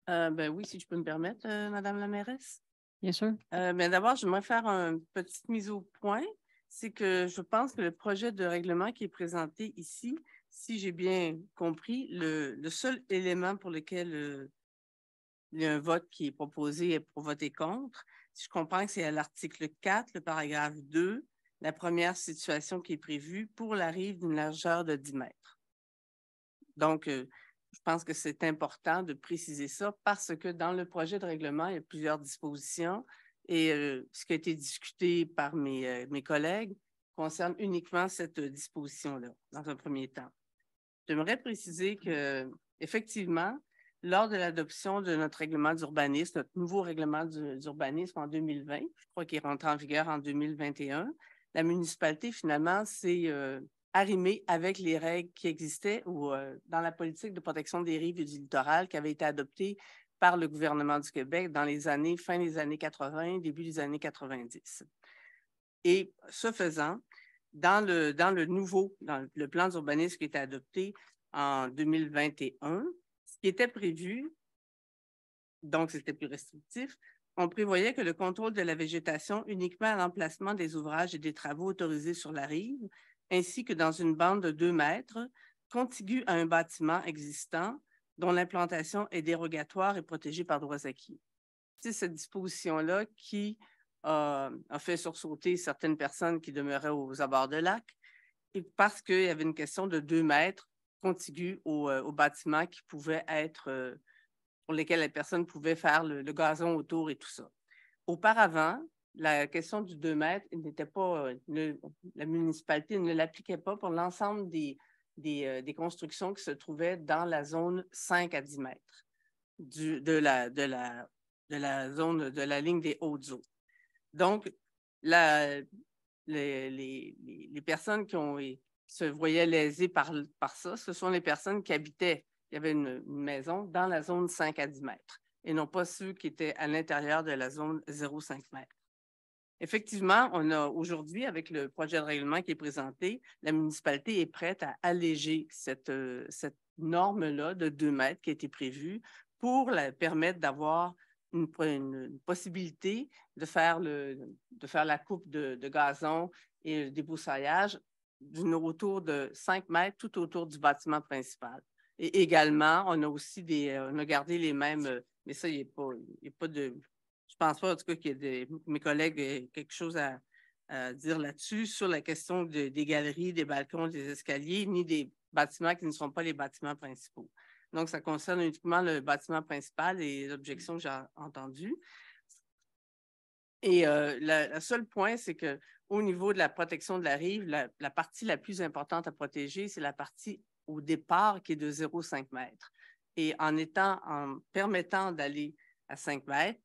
Oui, si je peux me permettre, Madame la mairesse. Bien sûr. D'abord, j'aimerais faire une petite mise au point. C'est que je pense que le projet de règlement qui est présenté ici, si j'ai bien compris, le seul élément pour lequel il y a un vote qui est proposé est pour voter contre. Si je comprends que c'est à l'article 4, le paragraphe 2, la première situation qui est prévue pour la rive d'une largeur de 10 mètres. Donc, je pense que c'est important de préciser ça parce que dans le projet de règlement, il y a plusieurs dispositions et ce qui a été discuté par mes collègues concerne uniquement cette disposition-là, dans un premier temps. J'aimerais préciser qu'effectivement, lors de l'adoption de notre règlement d'urbanisme, notre nouveau règlement d'urbanisme en 2020, je crois qu'il est rentré en vigueur en 2021, la municipalité, finalement, s'est arrimé avec les règles qui existaient ou dans la politique de protection des rives et du littoral qui avait été adoptée par le gouvernement du Québec dans les années, fin des années 80, début des années 90. Et ce faisant, dans le plan d'urbanisme qui était adopté en 2021, ce qui était prévu, donc c'était plus restrictif, on prévoyait que le contrôle de la végétation uniquement à l'emplacement des ouvrages et des travaux autorisés sur la rive, ainsi que dans une bande de 2 mètres, contiguë à un bâtiment existant dont l'implantation est dérogatoire et protégée par droits acquis. C'est cette disposition-là qui a fait sursauter certaines personnes qui demeuraient aux abords de lac, et parce qu'il y avait une question de 2 mètres contigus au bâtiment qui pouvait être, pour lesquels les personnes pouvaient faire le gazon autour et tout ça. Auparavant, la question du 2 mètres n'était pas, la municipalité ne l'appliquait pas pour l'ensemble des constructions qui se trouvaient dans la zone 5 à 10 mètres de la zone de la ligne des hautes eaux. Donc, les personnes qui se voyaient lésées par ça, ce sont les personnes qui habitaient. Il y avait une maison dans la zone 5 à 10 mètres et non pas ceux qui étaient à l'intérieur de la zone 0,5 mètres. Effectivement, on a aujourd'hui, avec le projet de règlement qui est présenté, la municipalité est prête à alléger cette norme-là de 2 mètres qui a été prévue pour permettre d'avoir une possibilité de faire la coupe de gazon et le débroussaillage autour de 5 mètres tout autour du bâtiment principal. Et également, on a aussi on a gardé les mêmes, mais ça, il n'y a pas de, je ne pense pas en tout cas qu'il y ait mes collègues aient quelque chose à dire là-dessus, sur la question des galeries, des balcons, des escaliers, ni des bâtiments qui ne sont pas les bâtiments principaux. Donc, ça concerne uniquement le bâtiment principal et l'objection que j'ai entendue. Et le seul point, c'est qu'au niveau de la protection de la rive, la partie la plus importante à protéger, c'est la partie au départ qui est de 0,5 mètres. Et en permettant d'aller à 5 mètres,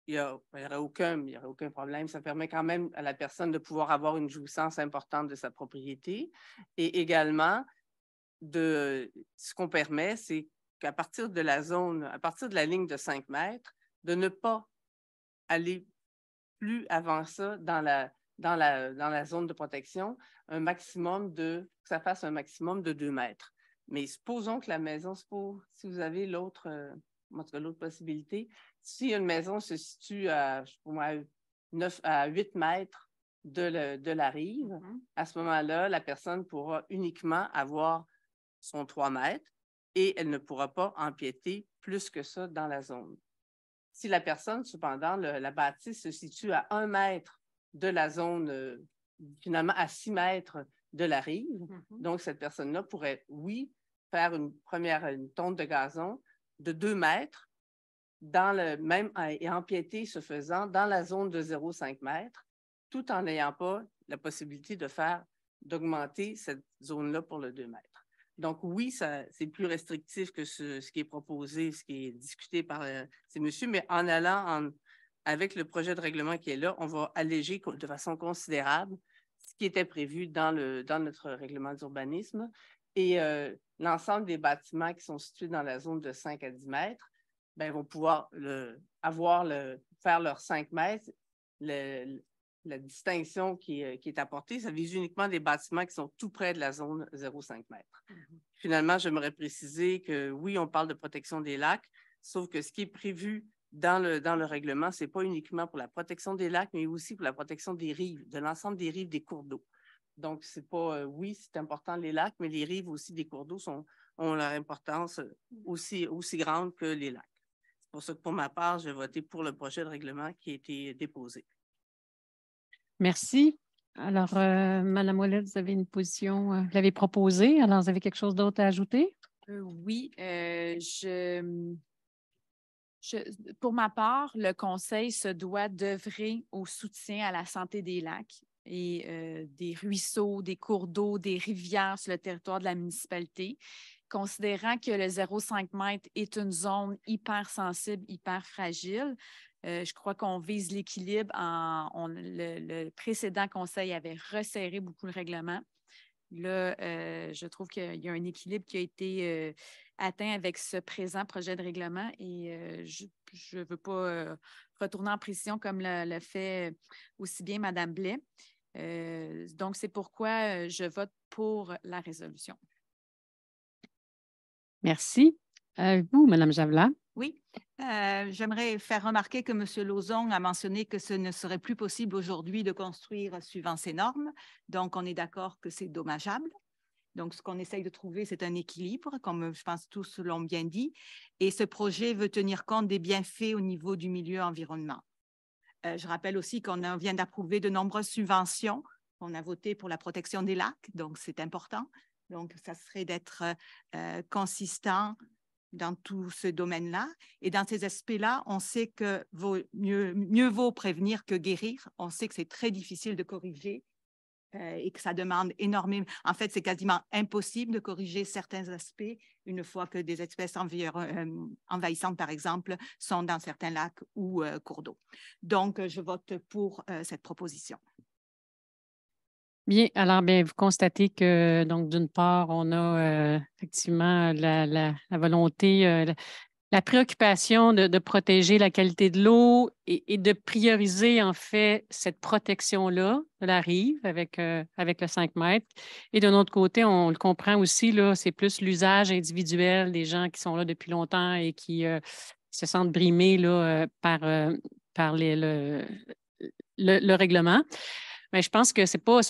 il n'y aurait aucun problème. Ça permet quand même à la personne de pouvoir avoir une jouissance importante de sa propriété. Et également, ce qu'on permet, c'est qu'à partir de la ligne de 5 mètres, de ne pas aller plus avant ça dans la zone de protection, que ça fasse un maximum de 2 mètres. Mais supposons que la maison, si vous avez l'autre possibilité, si une maison se situe à 8 mètres de la rive, à ce moment-là, la personne pourra uniquement avoir son 3 mètres et elle ne pourra pas empiéter plus que ça dans la zone. Si la personne, cependant, la bâtisse se situe à 1 mètre de la zone, finalement à 6 mètres de la rive, donc cette personne-là pourrait, oui, faire une tonte de gazon de 2 mètres et empiéter ce faisant dans la zone de 0,5 mètres, tout en n'ayant pas la possibilité d'augmenter cette zone-là pour le 2 mètres. Donc, oui, c'est plus restrictif que ce qui est proposé, ce qui est discuté par ces messieurs, mais en allant avec le projet de règlement qui est là, on va alléger de façon considérable ce qui était prévu dans notre règlement d'urbanisme. Et l'ensemble des bâtiments qui sont situés dans la zone de 5 à 10 mètres, vont pouvoir faire leurs 5 mètres. La distinction qui est apportée, ça vise uniquement des bâtiments qui sont tout près de la zone 0,5 mètres. Finalement, j'aimerais préciser que oui, on parle de protection des lacs, sauf que ce qui est prévu dans le règlement, ce n'est pas uniquement pour la protection des lacs, mais aussi pour la protection des rives, de l'ensemble des rives des cours d'eau. Donc, c'est pas, oui, c'est important les lacs, mais les rives aussi des cours d'eau ont leur importance aussi grande que les lacs. C'est pour ça que pour ma part, je vais voter pour le projet de règlement qui a été déposé. Merci. Alors, Mme Ouellette, vous avez une position, vous l'avez proposée. Alors, vous avez quelque chose d'autre à ajouter? Oui. Pour ma part, le Conseil se doit d'œuvrer au soutien à la santé des lacs et des ruisseaux, des cours d'eau, des rivières sur le territoire de la municipalité, considérant que le 0,5 m est une zone hyper sensible, hyper fragile. Je crois qu'on vise l'équilibre. Le précédent conseil avait resserré beaucoup le règlement. Là, je trouve qu'il y a un équilibre qui a été atteint avec ce présent projet de règlement et je ne veux pas retourner en précision comme le fait aussi bien Mme Blais. Donc, c'est pourquoi je vote pour la résolution. Merci. Vous, Mme Javelat? Oui, j'aimerais faire remarquer que M. Lauzon a mentionné que ce ne serait plus possible aujourd'hui de construire suivant ces normes. Donc, on est d'accord que c'est dommageable. Donc, ce qu'on essaye de trouver, c'est un équilibre, comme je pense tous l'ont bien dit. Et ce projet veut tenir compte des bienfaits au niveau du milieu environnement. Je rappelle aussi qu'on vient d'approuver de nombreuses subventions. On a voté pour la protection des lacs, donc c'est important. Donc, ça serait d'être consistant dans tout ce domaine-là. Et dans ces aspects-là, on sait que mieux vaut prévenir que guérir. On sait que c'est très difficile de corriger et que ça demande énormément. En fait, c'est quasiment impossible de corriger certains aspects une fois que des espèces envahissantes, par exemple, sont dans certains lacs ou cours d'eau. Donc, je vote pour cette proposition. Bien, alors, bien, vous constatez que, donc, d'une part, on a effectivement la volonté, la préoccupation de protéger la qualité de l'eau et de prioriser, en fait, cette protection-là de la rive avec le 5 mètres. Et d'un autre côté, on le comprend aussi, là, c'est plus l'usage individuel des gens qui sont là depuis longtemps et qui se sentent brimés là, par le règlement. Mais je pense que c'est pas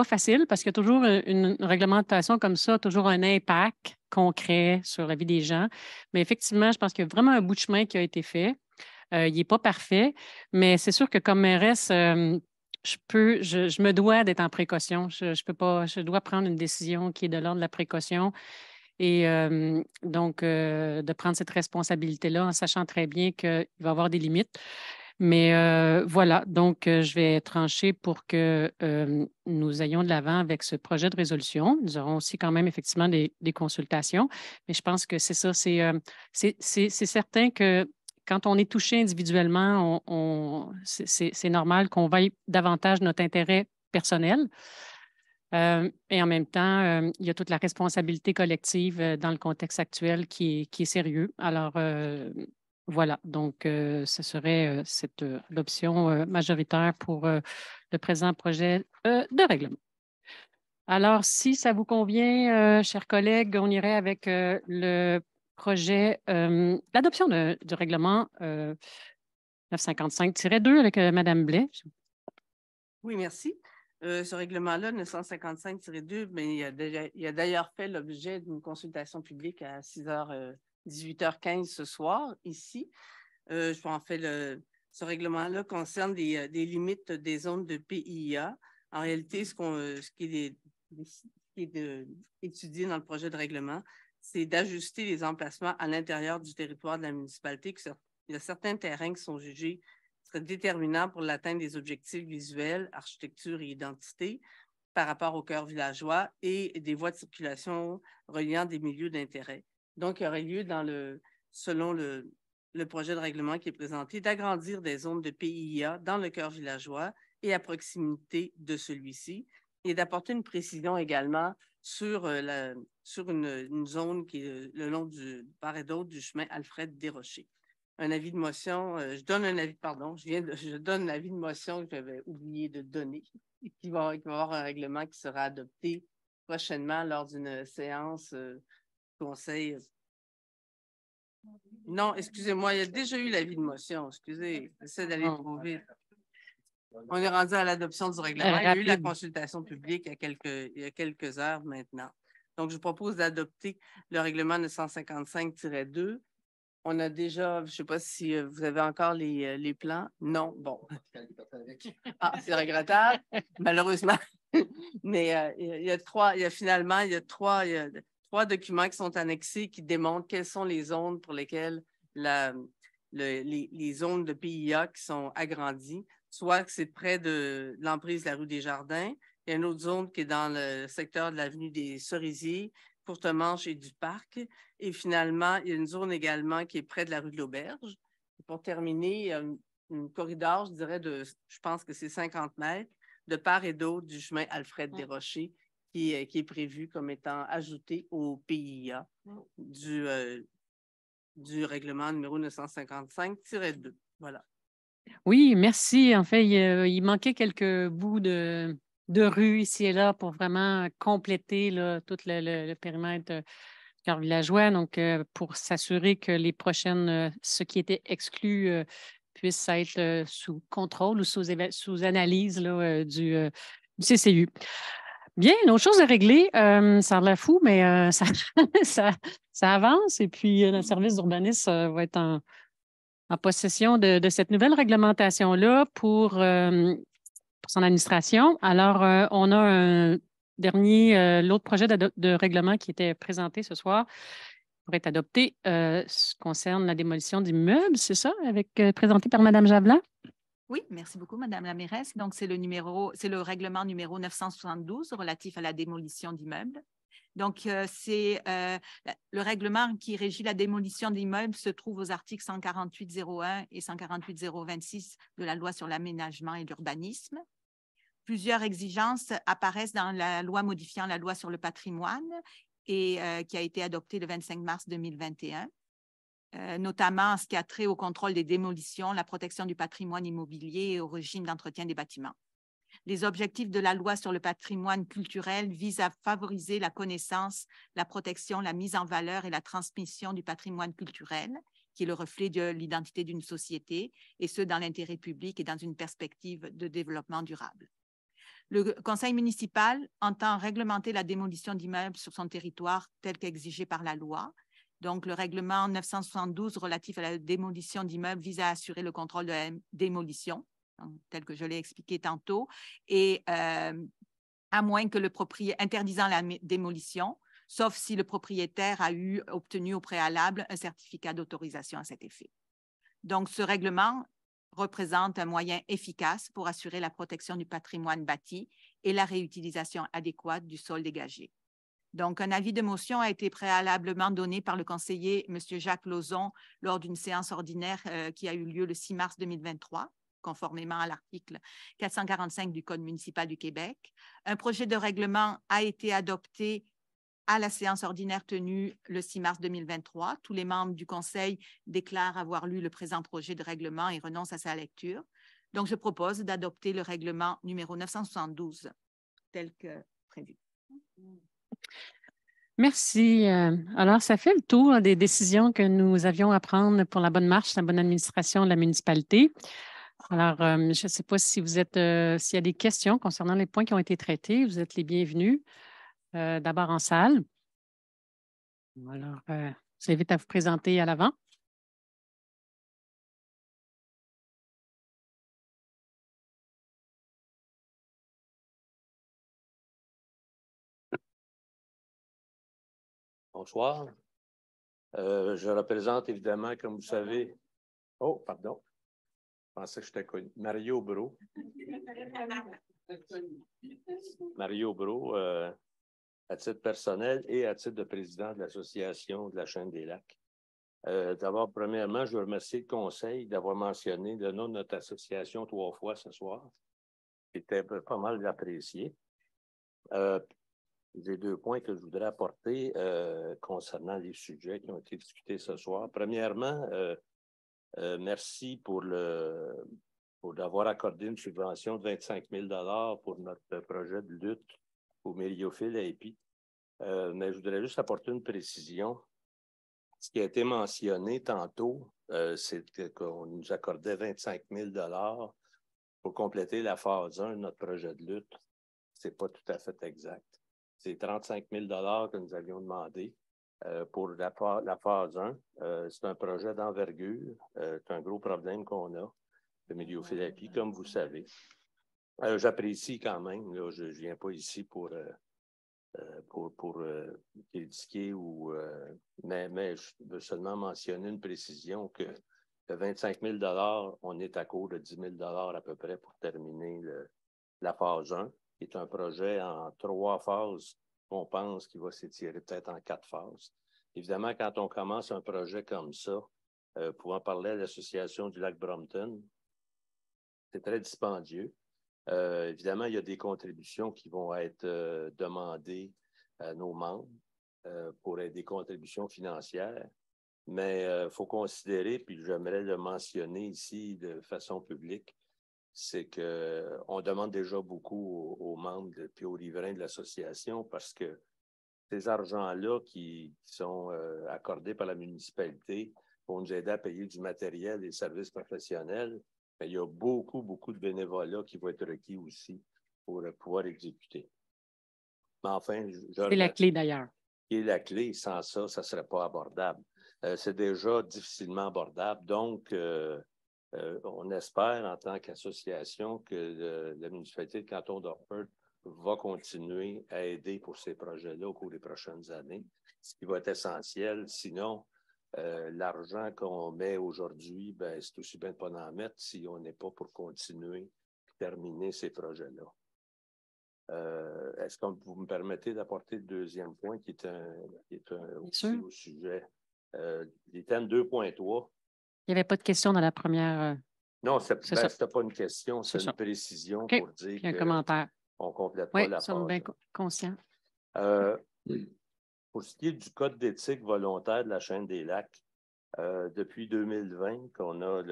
facile parce qu'il y a toujours une réglementation comme ça, toujours un impact concret sur la vie des gens. Mais effectivement, je pense qu'il y a vraiment un bout de chemin qui a été fait. Il n'est pas parfait, mais c'est sûr que comme mairesse, je me dois d'être en précaution. Je dois prendre une décision qui est de l'ordre de la précaution. Et donc, de prendre cette responsabilité-là en sachant très bien qu'il va y avoir des limites. Mais voilà, donc je vais trancher pour que nous ayons de l'avant avec ce projet de résolution. Nous aurons aussi quand même effectivement des consultations, mais je pense que c'est ça, c'est certain que quand on est touché individuellement, c'est normal qu'on veuille davantage notre intérêt personnel. Et en même temps, il y a toute la responsabilité collective dans le contexte actuel qui est sérieux. Alors, voilà, donc ce serait cette l'option majoritaire pour le présent projet de règlement. Alors, si ça vous convient, chers collègues, on irait avec le projet, l'adoption du règlement 955-2 avec Mme Blais. Oui, merci. Ce règlement-là, 955-2, mais il a d'ailleurs fait l'objet d'une consultation publique à 18h15 ce soir, ici. En fait, ce règlement-là concerne des limites des zones de PIA. En réalité, ce qui est étudié dans le projet de règlement, c'est d'ajuster les emplacements à l'intérieur du territoire de la municipalité. Il y a certains terrains qui sont jugés déterminants pour l'atteinte des objectifs visuels, architecture et identité par rapport au cœur villageois et des voies de circulation reliant des milieux d'intérêt. Donc, il y aurait lieu, selon le projet de règlement qui est présenté, d'agrandir des zones de PIA dans le cœur villageois et à proximité de celui-ci et d'apporter une précision également sur une zone qui est le long de part et d'autre du chemin Alfred Desrochers. Un avis de motion, je donne un avis de motion que j'avais oublié de donner. Il va y avoir un règlement qui sera adopté prochainement lors d'une séance conseil. Non, excusez-moi, il y a déjà eu l'avis de motion. Excusez, j'essaie d'aller trop vite. On est rendu à l'adoption du règlement. Il y a eu la consultation publique il y a quelques heures maintenant. Donc, je propose d'adopter le règlement 955-2. On a déjà, je ne sais pas si vous avez encore les plans. Non, bon. Ah, c'est regrettable, malheureusement. Mais il y a trois documents qui sont annexés qui démontrent quelles sont les zones pour lesquelles les zones de PIA qui sont agrandies, soit que c'est près de l'emprise de la rue des Jardins. Il y a une autre zone qui est dans le secteur de l'avenue des Cerisiers, Courtemanche et du Parc. Et finalement, il y a une zone également qui est près de la rue de l'Auberge. Pour terminer, un corridor, je dirais, je pense que c'est 50 mètres, de part et d'autre du chemin Alfred Desrochers, qui est prévu comme étant ajouté au PIA du règlement numéro 955-2. Voilà. Oui, merci. En fait, il manquait quelques bouts de rue ici et là pour vraiment compléter là, tout le périmètre cœur villageois. Donc, pour s'assurer que les prochaines, ce qui était exclu, puisse être sous contrôle ou sous analyse là, du CCU. Bien, une autre chose à régler, ça a l'air fou, mais ça avance. Et puis, le service d'urbanisme va être en possession de cette nouvelle réglementation-là pour son administration. Alors, on a un dernier, l'autre projet de règlement qui était présenté ce soir pour être adopté concerne la démolition d'immeubles, c'est ça, présenté par Mme Javelin? Oui, merci beaucoup, Madame la mairesse. Donc, c'est le règlement numéro 972 relatif à la démolition d'immeubles. Donc, le règlement qui régit la démolition d'immeubles se trouve aux articles 148.01 et 148.026 de la loi sur l'aménagement et l'urbanisme. Plusieurs exigences apparaissent dans la loi modifiant la loi sur le patrimoine et qui a été adoptée le 25 mars 2021. Notamment en ce qui a trait au contrôle des démolitions, la protection du patrimoine immobilier et au régime d'entretien des bâtiments. Les objectifs de la loi sur le patrimoine culturel visent à favoriser la connaissance, la protection, la mise en valeur et la transmission du patrimoine culturel, qui est le reflet de l'identité d'une société, et ce, dans l'intérêt public et dans une perspective de développement durable. Le conseil municipal entend réglementer la démolition d'immeubles sur son territoire tel qu'exigé par la loi. Donc, le règlement 972 relatif à la démolition d'immeubles vise à assurer le contrôle de la démolition, tel que je l'ai expliqué tantôt, et à moins que le propriétaire, interdisant la démolition, sauf si le propriétaire a obtenu au préalable un certificat d'autorisation à cet effet. Donc, ce règlement représente un moyen efficace pour assurer la protection du patrimoine bâti et la réutilisation adéquate du sol dégagé. Donc, un avis de motion a été préalablement donné par le conseiller M. Jacques Lauzon lors d'une séance ordinaire qui a eu lieu le 6 mars 2023, conformément à l'article 445 du Code municipal du Québec. Un projet de règlement a été adopté à la séance ordinaire tenue le 6 mars 2023. Tous les membres du conseil déclarent avoir lu le présent projet de règlement et renoncent à sa lecture. Donc, je propose d'adopter le règlement numéro 972 tel que prévu. Merci. Alors, ça fait le tour des décisions que nous avions à prendre pour la bonne marche, la bonne administration de la municipalité. Alors, je ne sais pas si vous êtes, s'il y a des questions concernant les points qui ont été traités, vous êtes les bienvenus. D'abord en salle. Alors, je vous invite à vous présenter à l'avant. Bonsoir. Je représente évidemment, comme vous savez, oh, pardon, je pensais que j'étais connu, Mario Brault. Mario Brault, à titre personnel et à titre de président de l'Association de la Chaîne des Lacs. D'abord, premièrement, je veux remercier le conseil d'avoir mentionné le nom de notre association 3 fois ce soir. C'était pas mal apprécié. Les 2 points que je voudrais apporter concernant les sujets qui ont été discutés ce soir. Premièrement, merci pour d'avoir accordé une subvention de 25 000 $ pour notre projet de lutte au méliophile à épis. Mais je voudrais juste apporter une précision. Ce qui a été mentionné tantôt, c'est qu'on nous accordait 25 000 $ pour compléter la phase 1 de notre projet de lutte. Ce n'est pas tout à fait exact. C'est 35 000 $ que nous avions demandé pour la phase 1. C'est un projet d'envergure. C'est un gros problème qu'on a, le méliophile à épis, comme vous savez. J'apprécie quand même, là, je ne viens pas ici pour critiquer mais je veux seulement mentionner une précision que de 25 000 $, on est à court de 10 000 $ à peu près pour terminer la phase 1, qui est un projet en 3 phases. On pense qu'il va s'étirer peut-être en 4 phases. Évidemment, quand on commence un projet comme ça, pour en parler à l'Association du lac Brompton, c'est très dispendieux. Évidemment, il y a des contributions qui vont être demandées à nos membres pour être des contributions financières, mais il faut considérer, puis j'aimerais le mentionner ici de façon publique, c'est qu'on demande déjà beaucoup aux membres et aux riverains de l'association parce que ces argents-là qui sont accordés par la municipalité pour nous aider à payer du matériel et des services professionnels, bien, il y a beaucoup, beaucoup de bénévolat qui vont être requis aussi pour pouvoir exécuter. Mais enfin, c'est la clé d'ailleurs. Et la clé, sans ça, ça ne serait pas abordable. C'est déjà difficilement abordable. Donc, on espère en tant qu'association que la municipalité de canton d'Orford va continuer à aider pour ces projets-là au cours des prochaines années, ce qui va être essentiel. Sinon, l'argent qu'on met aujourd'hui, ben, c'est aussi bien de ne pas en mettre si on n'est pas pour continuer et terminer ces projets-là. Est-ce que vous me permettez d'apporter le deuxième point qui est aussi au sujet des thèmes 2.3? Il n'y avait pas de question dans la première. Non, ce n'était pas une question, c'est une précision pour dire un commentaire. On ne complète pas la page. Oui, nous sommes bien conscients. Pour ce qui est du code d'éthique volontaire de la chaîne des lacs, depuis 2020, qu'on a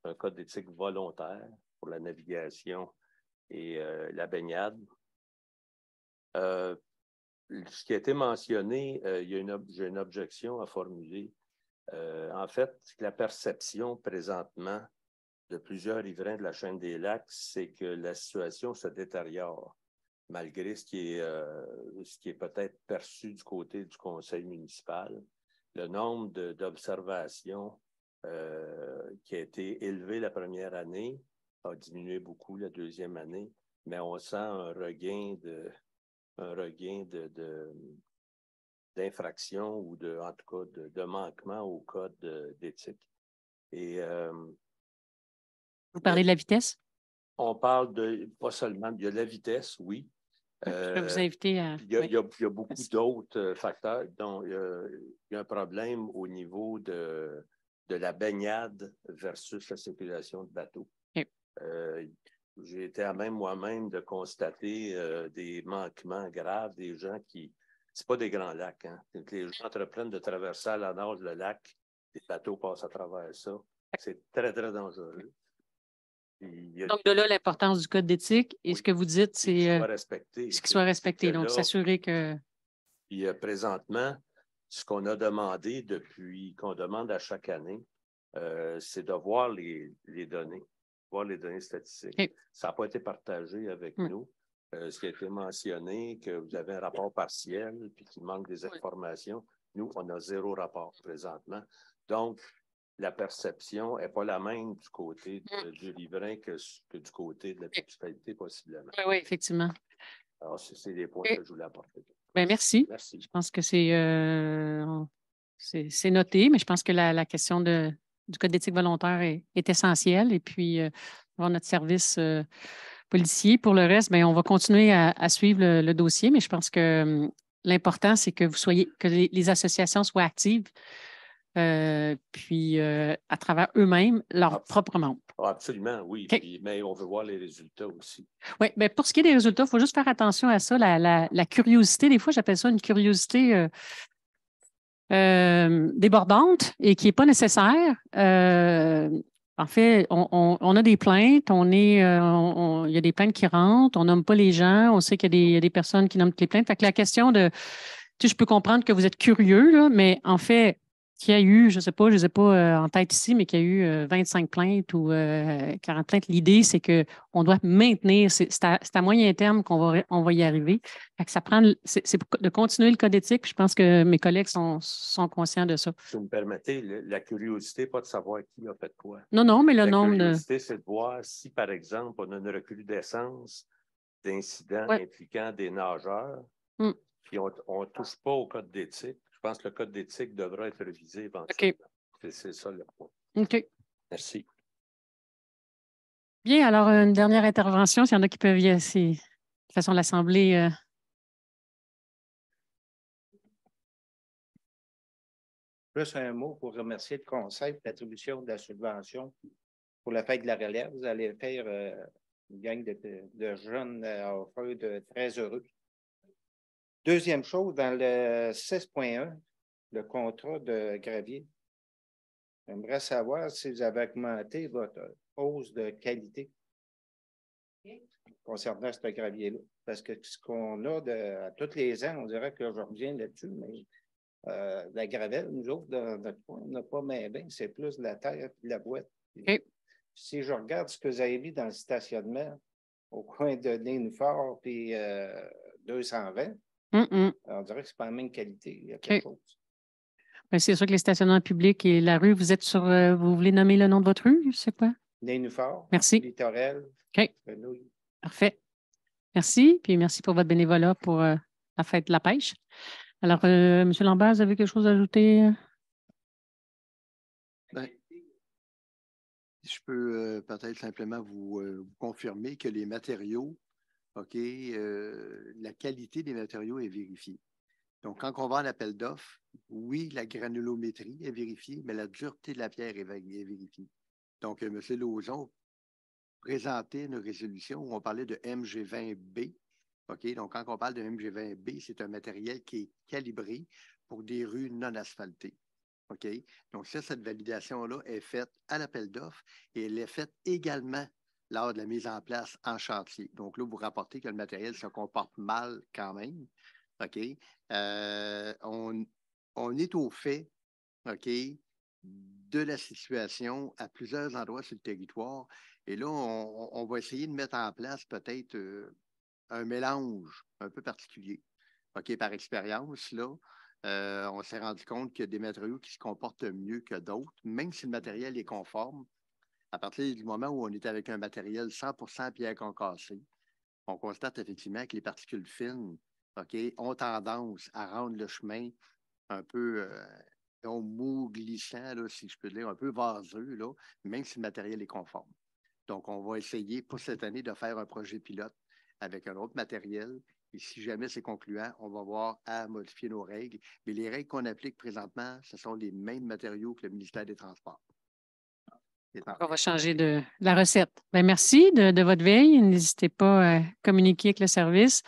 un code d'éthique volontaire pour la navigation et la baignade. Ce qui a été mentionné, j'ai une objection à formuler. En fait, la perception présentement de plusieurs riverains de la chaîne des lacs, c'est que la situation se détériore, malgré ce qui est peut-être perçu du côté du conseil municipal. Le nombre d'observations qui a été élevé la première année a diminué beaucoup la deuxième année, mais on sent un regain d'infraction ou en tout cas de manquement au code d'éthique. Et vous parlez de la vitesse? On parle pas seulement de la vitesse, oui. Je vais vous inviter à... Il y a beaucoup d'autres facteurs. Donc, il y a un problème au niveau de la baignade versus la circulation de bateaux. Okay. J'ai été à même moi-même de constater des manquements graves, des gens qui... C'est pas des grands lacs. Hein? Les gens entreprennent de traverser à la nage le lac, les bateaux passent à travers ça. C'est très, très dangereux. Donc, de là, l'importance du code d'éthique. Et ce que vous dites, c'est qu'il soit respecté. Donc, s'assurer que... Puis, présentement, ce qu'on a demandé qu'on demande à chaque année, c'est de voir les données, voir les données statistiques. Okay. Ça n'a pas été partagé avec nous. Ce qui a été mentionné, que vous avez un rapport partiel puis qu'il manque des informations. Nous, on a 0 rapport présentement. Donc, la perception n'est pas la même du côté du riverain que du côté de la municipalité, possiblement. Oui, effectivement. Alors, c'est des points que je voulais apporter. Bien, merci. Merci. Je pense que c'est noté, mais je pense que la question du code d'éthique volontaire est essentielle. Et puis, avoir notre service policier. Pour le reste, bien, on va continuer à suivre le dossier, mais je pense que l'important, c'est que les associations soient actives. Puis à travers eux-mêmes, leurs propres membres. Absolument, oui. Okay. Puis, mais on veut voir les résultats aussi. Oui, bien, pour ce qui est des résultats, il faut juste faire attention à ça, la curiosité. Des fois, j'appelle ça une curiosité débordante et qui n'est pas nécessaire. En fait, on a des plaintes, il y a des plaintes qui rentrent, on nomme pas les gens, on sait qu'il y a des personnes qui nomment les plaintes. Fait que la question de, tu sais, je peux comprendre que vous êtes curieux, là, mais en fait, qu'il y a eu, je ne sais pas, je ne les ai pas en tête ici, mais qu'il y a eu 25 plaintes ou 40 plaintes. L'idée, c'est qu'on doit maintenir, c'est à moyen terme qu'on va y arriver. Fait que ça prend, c'est de continuer le code éthique. Je pense que mes collègues sont conscients de ça. Si vous me permettez, la curiosité, pas de savoir qui a fait quoi. Non, mais le nombre de... La curiosité, c'est de voir si, par exemple, on a une recrudescence d'incidents impliquant des nageurs, puis on ne touche pas au code d'éthique. Je pense que le code d'éthique devra être révisé éventuellement. Okay. C'est ça le point. OK. Merci. Bien, alors une dernière intervention, s'il y en a qui peuvent y aller. De toute façon, l'Assemblée... Juste un mot pour remercier le Conseil pour l'attribution de la subvention pour la fête de la relève. Vous allez faire une gang de jeunes offreurs très heureux. Deuxième chose, dans le 6.1, le contrat de gravier, j'aimerais savoir si vous avez augmenté votre hausse de qualité concernant ce gravier-là. Parce que ce qu'on a à tous les ans, on dirait que je reviens là-dessus, mais la gravelle, nous autres, dans notre coin, on n'a pas bien, c'est plus de la terre et de la boîte. Okay. Si je regarde ce que vous avez mis dans le stationnement, au coin de Nénuphar puis 220, on dirait que ce n'est pas la même qualité. Il y a quelque chose. Ben, c'est sûr que les stationnements publics et la rue, vous êtes sur. Vous voulez nommer le nom de votre rue? C'est quoi? Nénuphar. Merci. Littorel. OK. Fenouil. Parfait. Merci. Puis merci pour votre bénévolat pour la fête de la pêche. Alors, M. Lambert, vous avez quelque chose à ajouter? Ben, je peux peut-être simplement vous confirmer que les matériaux, OK, la qualité des matériaux est vérifiée. Donc, quand on va en appel d'offres, oui, la granulométrie est vérifiée, mais la dureté de la pierre est vérifiée. Donc, M. Lauzon présentait une résolution où on parlait de MG20B. OK, donc quand on parle de MG20B, c'est un matériel qui est calibré pour des rues non asphaltées. OK, donc cette validation-là est faite à l'appel d'offres et elle est faite également lors de la mise en place en chantier. Donc là, vous rapportez que le matériel se comporte mal quand même. OK, on est au fait, OK, de la situation à plusieurs endroits sur le territoire. Et là, on va essayer de mettre en place peut-être un mélange un peu particulier. OK, par expérience, là, on s'est rendu compte qu'il y a des matériaux qui se comportent mieux que d'autres, même si le matériel est conforme. À partir du moment où on est avec un matériel 100% pierre concassée, on constate effectivement que les particules fines, OK, ont tendance à rendre le chemin un peu mou, glissant, là, si je peux dire, un peu vaseux, là, même si le matériel est conforme. Donc, on va essayer pour cette année de faire un projet pilote avec un autre matériel. Et si jamais c'est concluant, on va voir à modifier nos règles. Mais les règles qu'on applique présentement, ce sont les mêmes matériaux que le ministère des Transports. On va changer de la recette. Bien, merci de votre veille. N'hésitez pas à communiquer avec le service.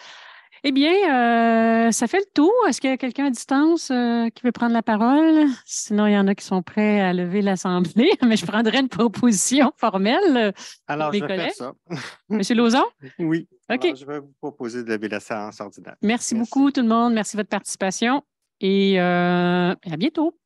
Eh bien, ça fait le tour. Est-ce qu'il y a quelqu'un à distance qui veut prendre la parole? Sinon, il y en a qui sont prêts à lever l'Assemblée, mais je prendrai une proposition formelle. Alors, mes je vais collègues. faire ça. Monsieur Lauzon? Oui. OK. Alors, je vais vous proposer de lever la séance ordinaire. Merci beaucoup, tout le monde. Merci de votre participation et à bientôt.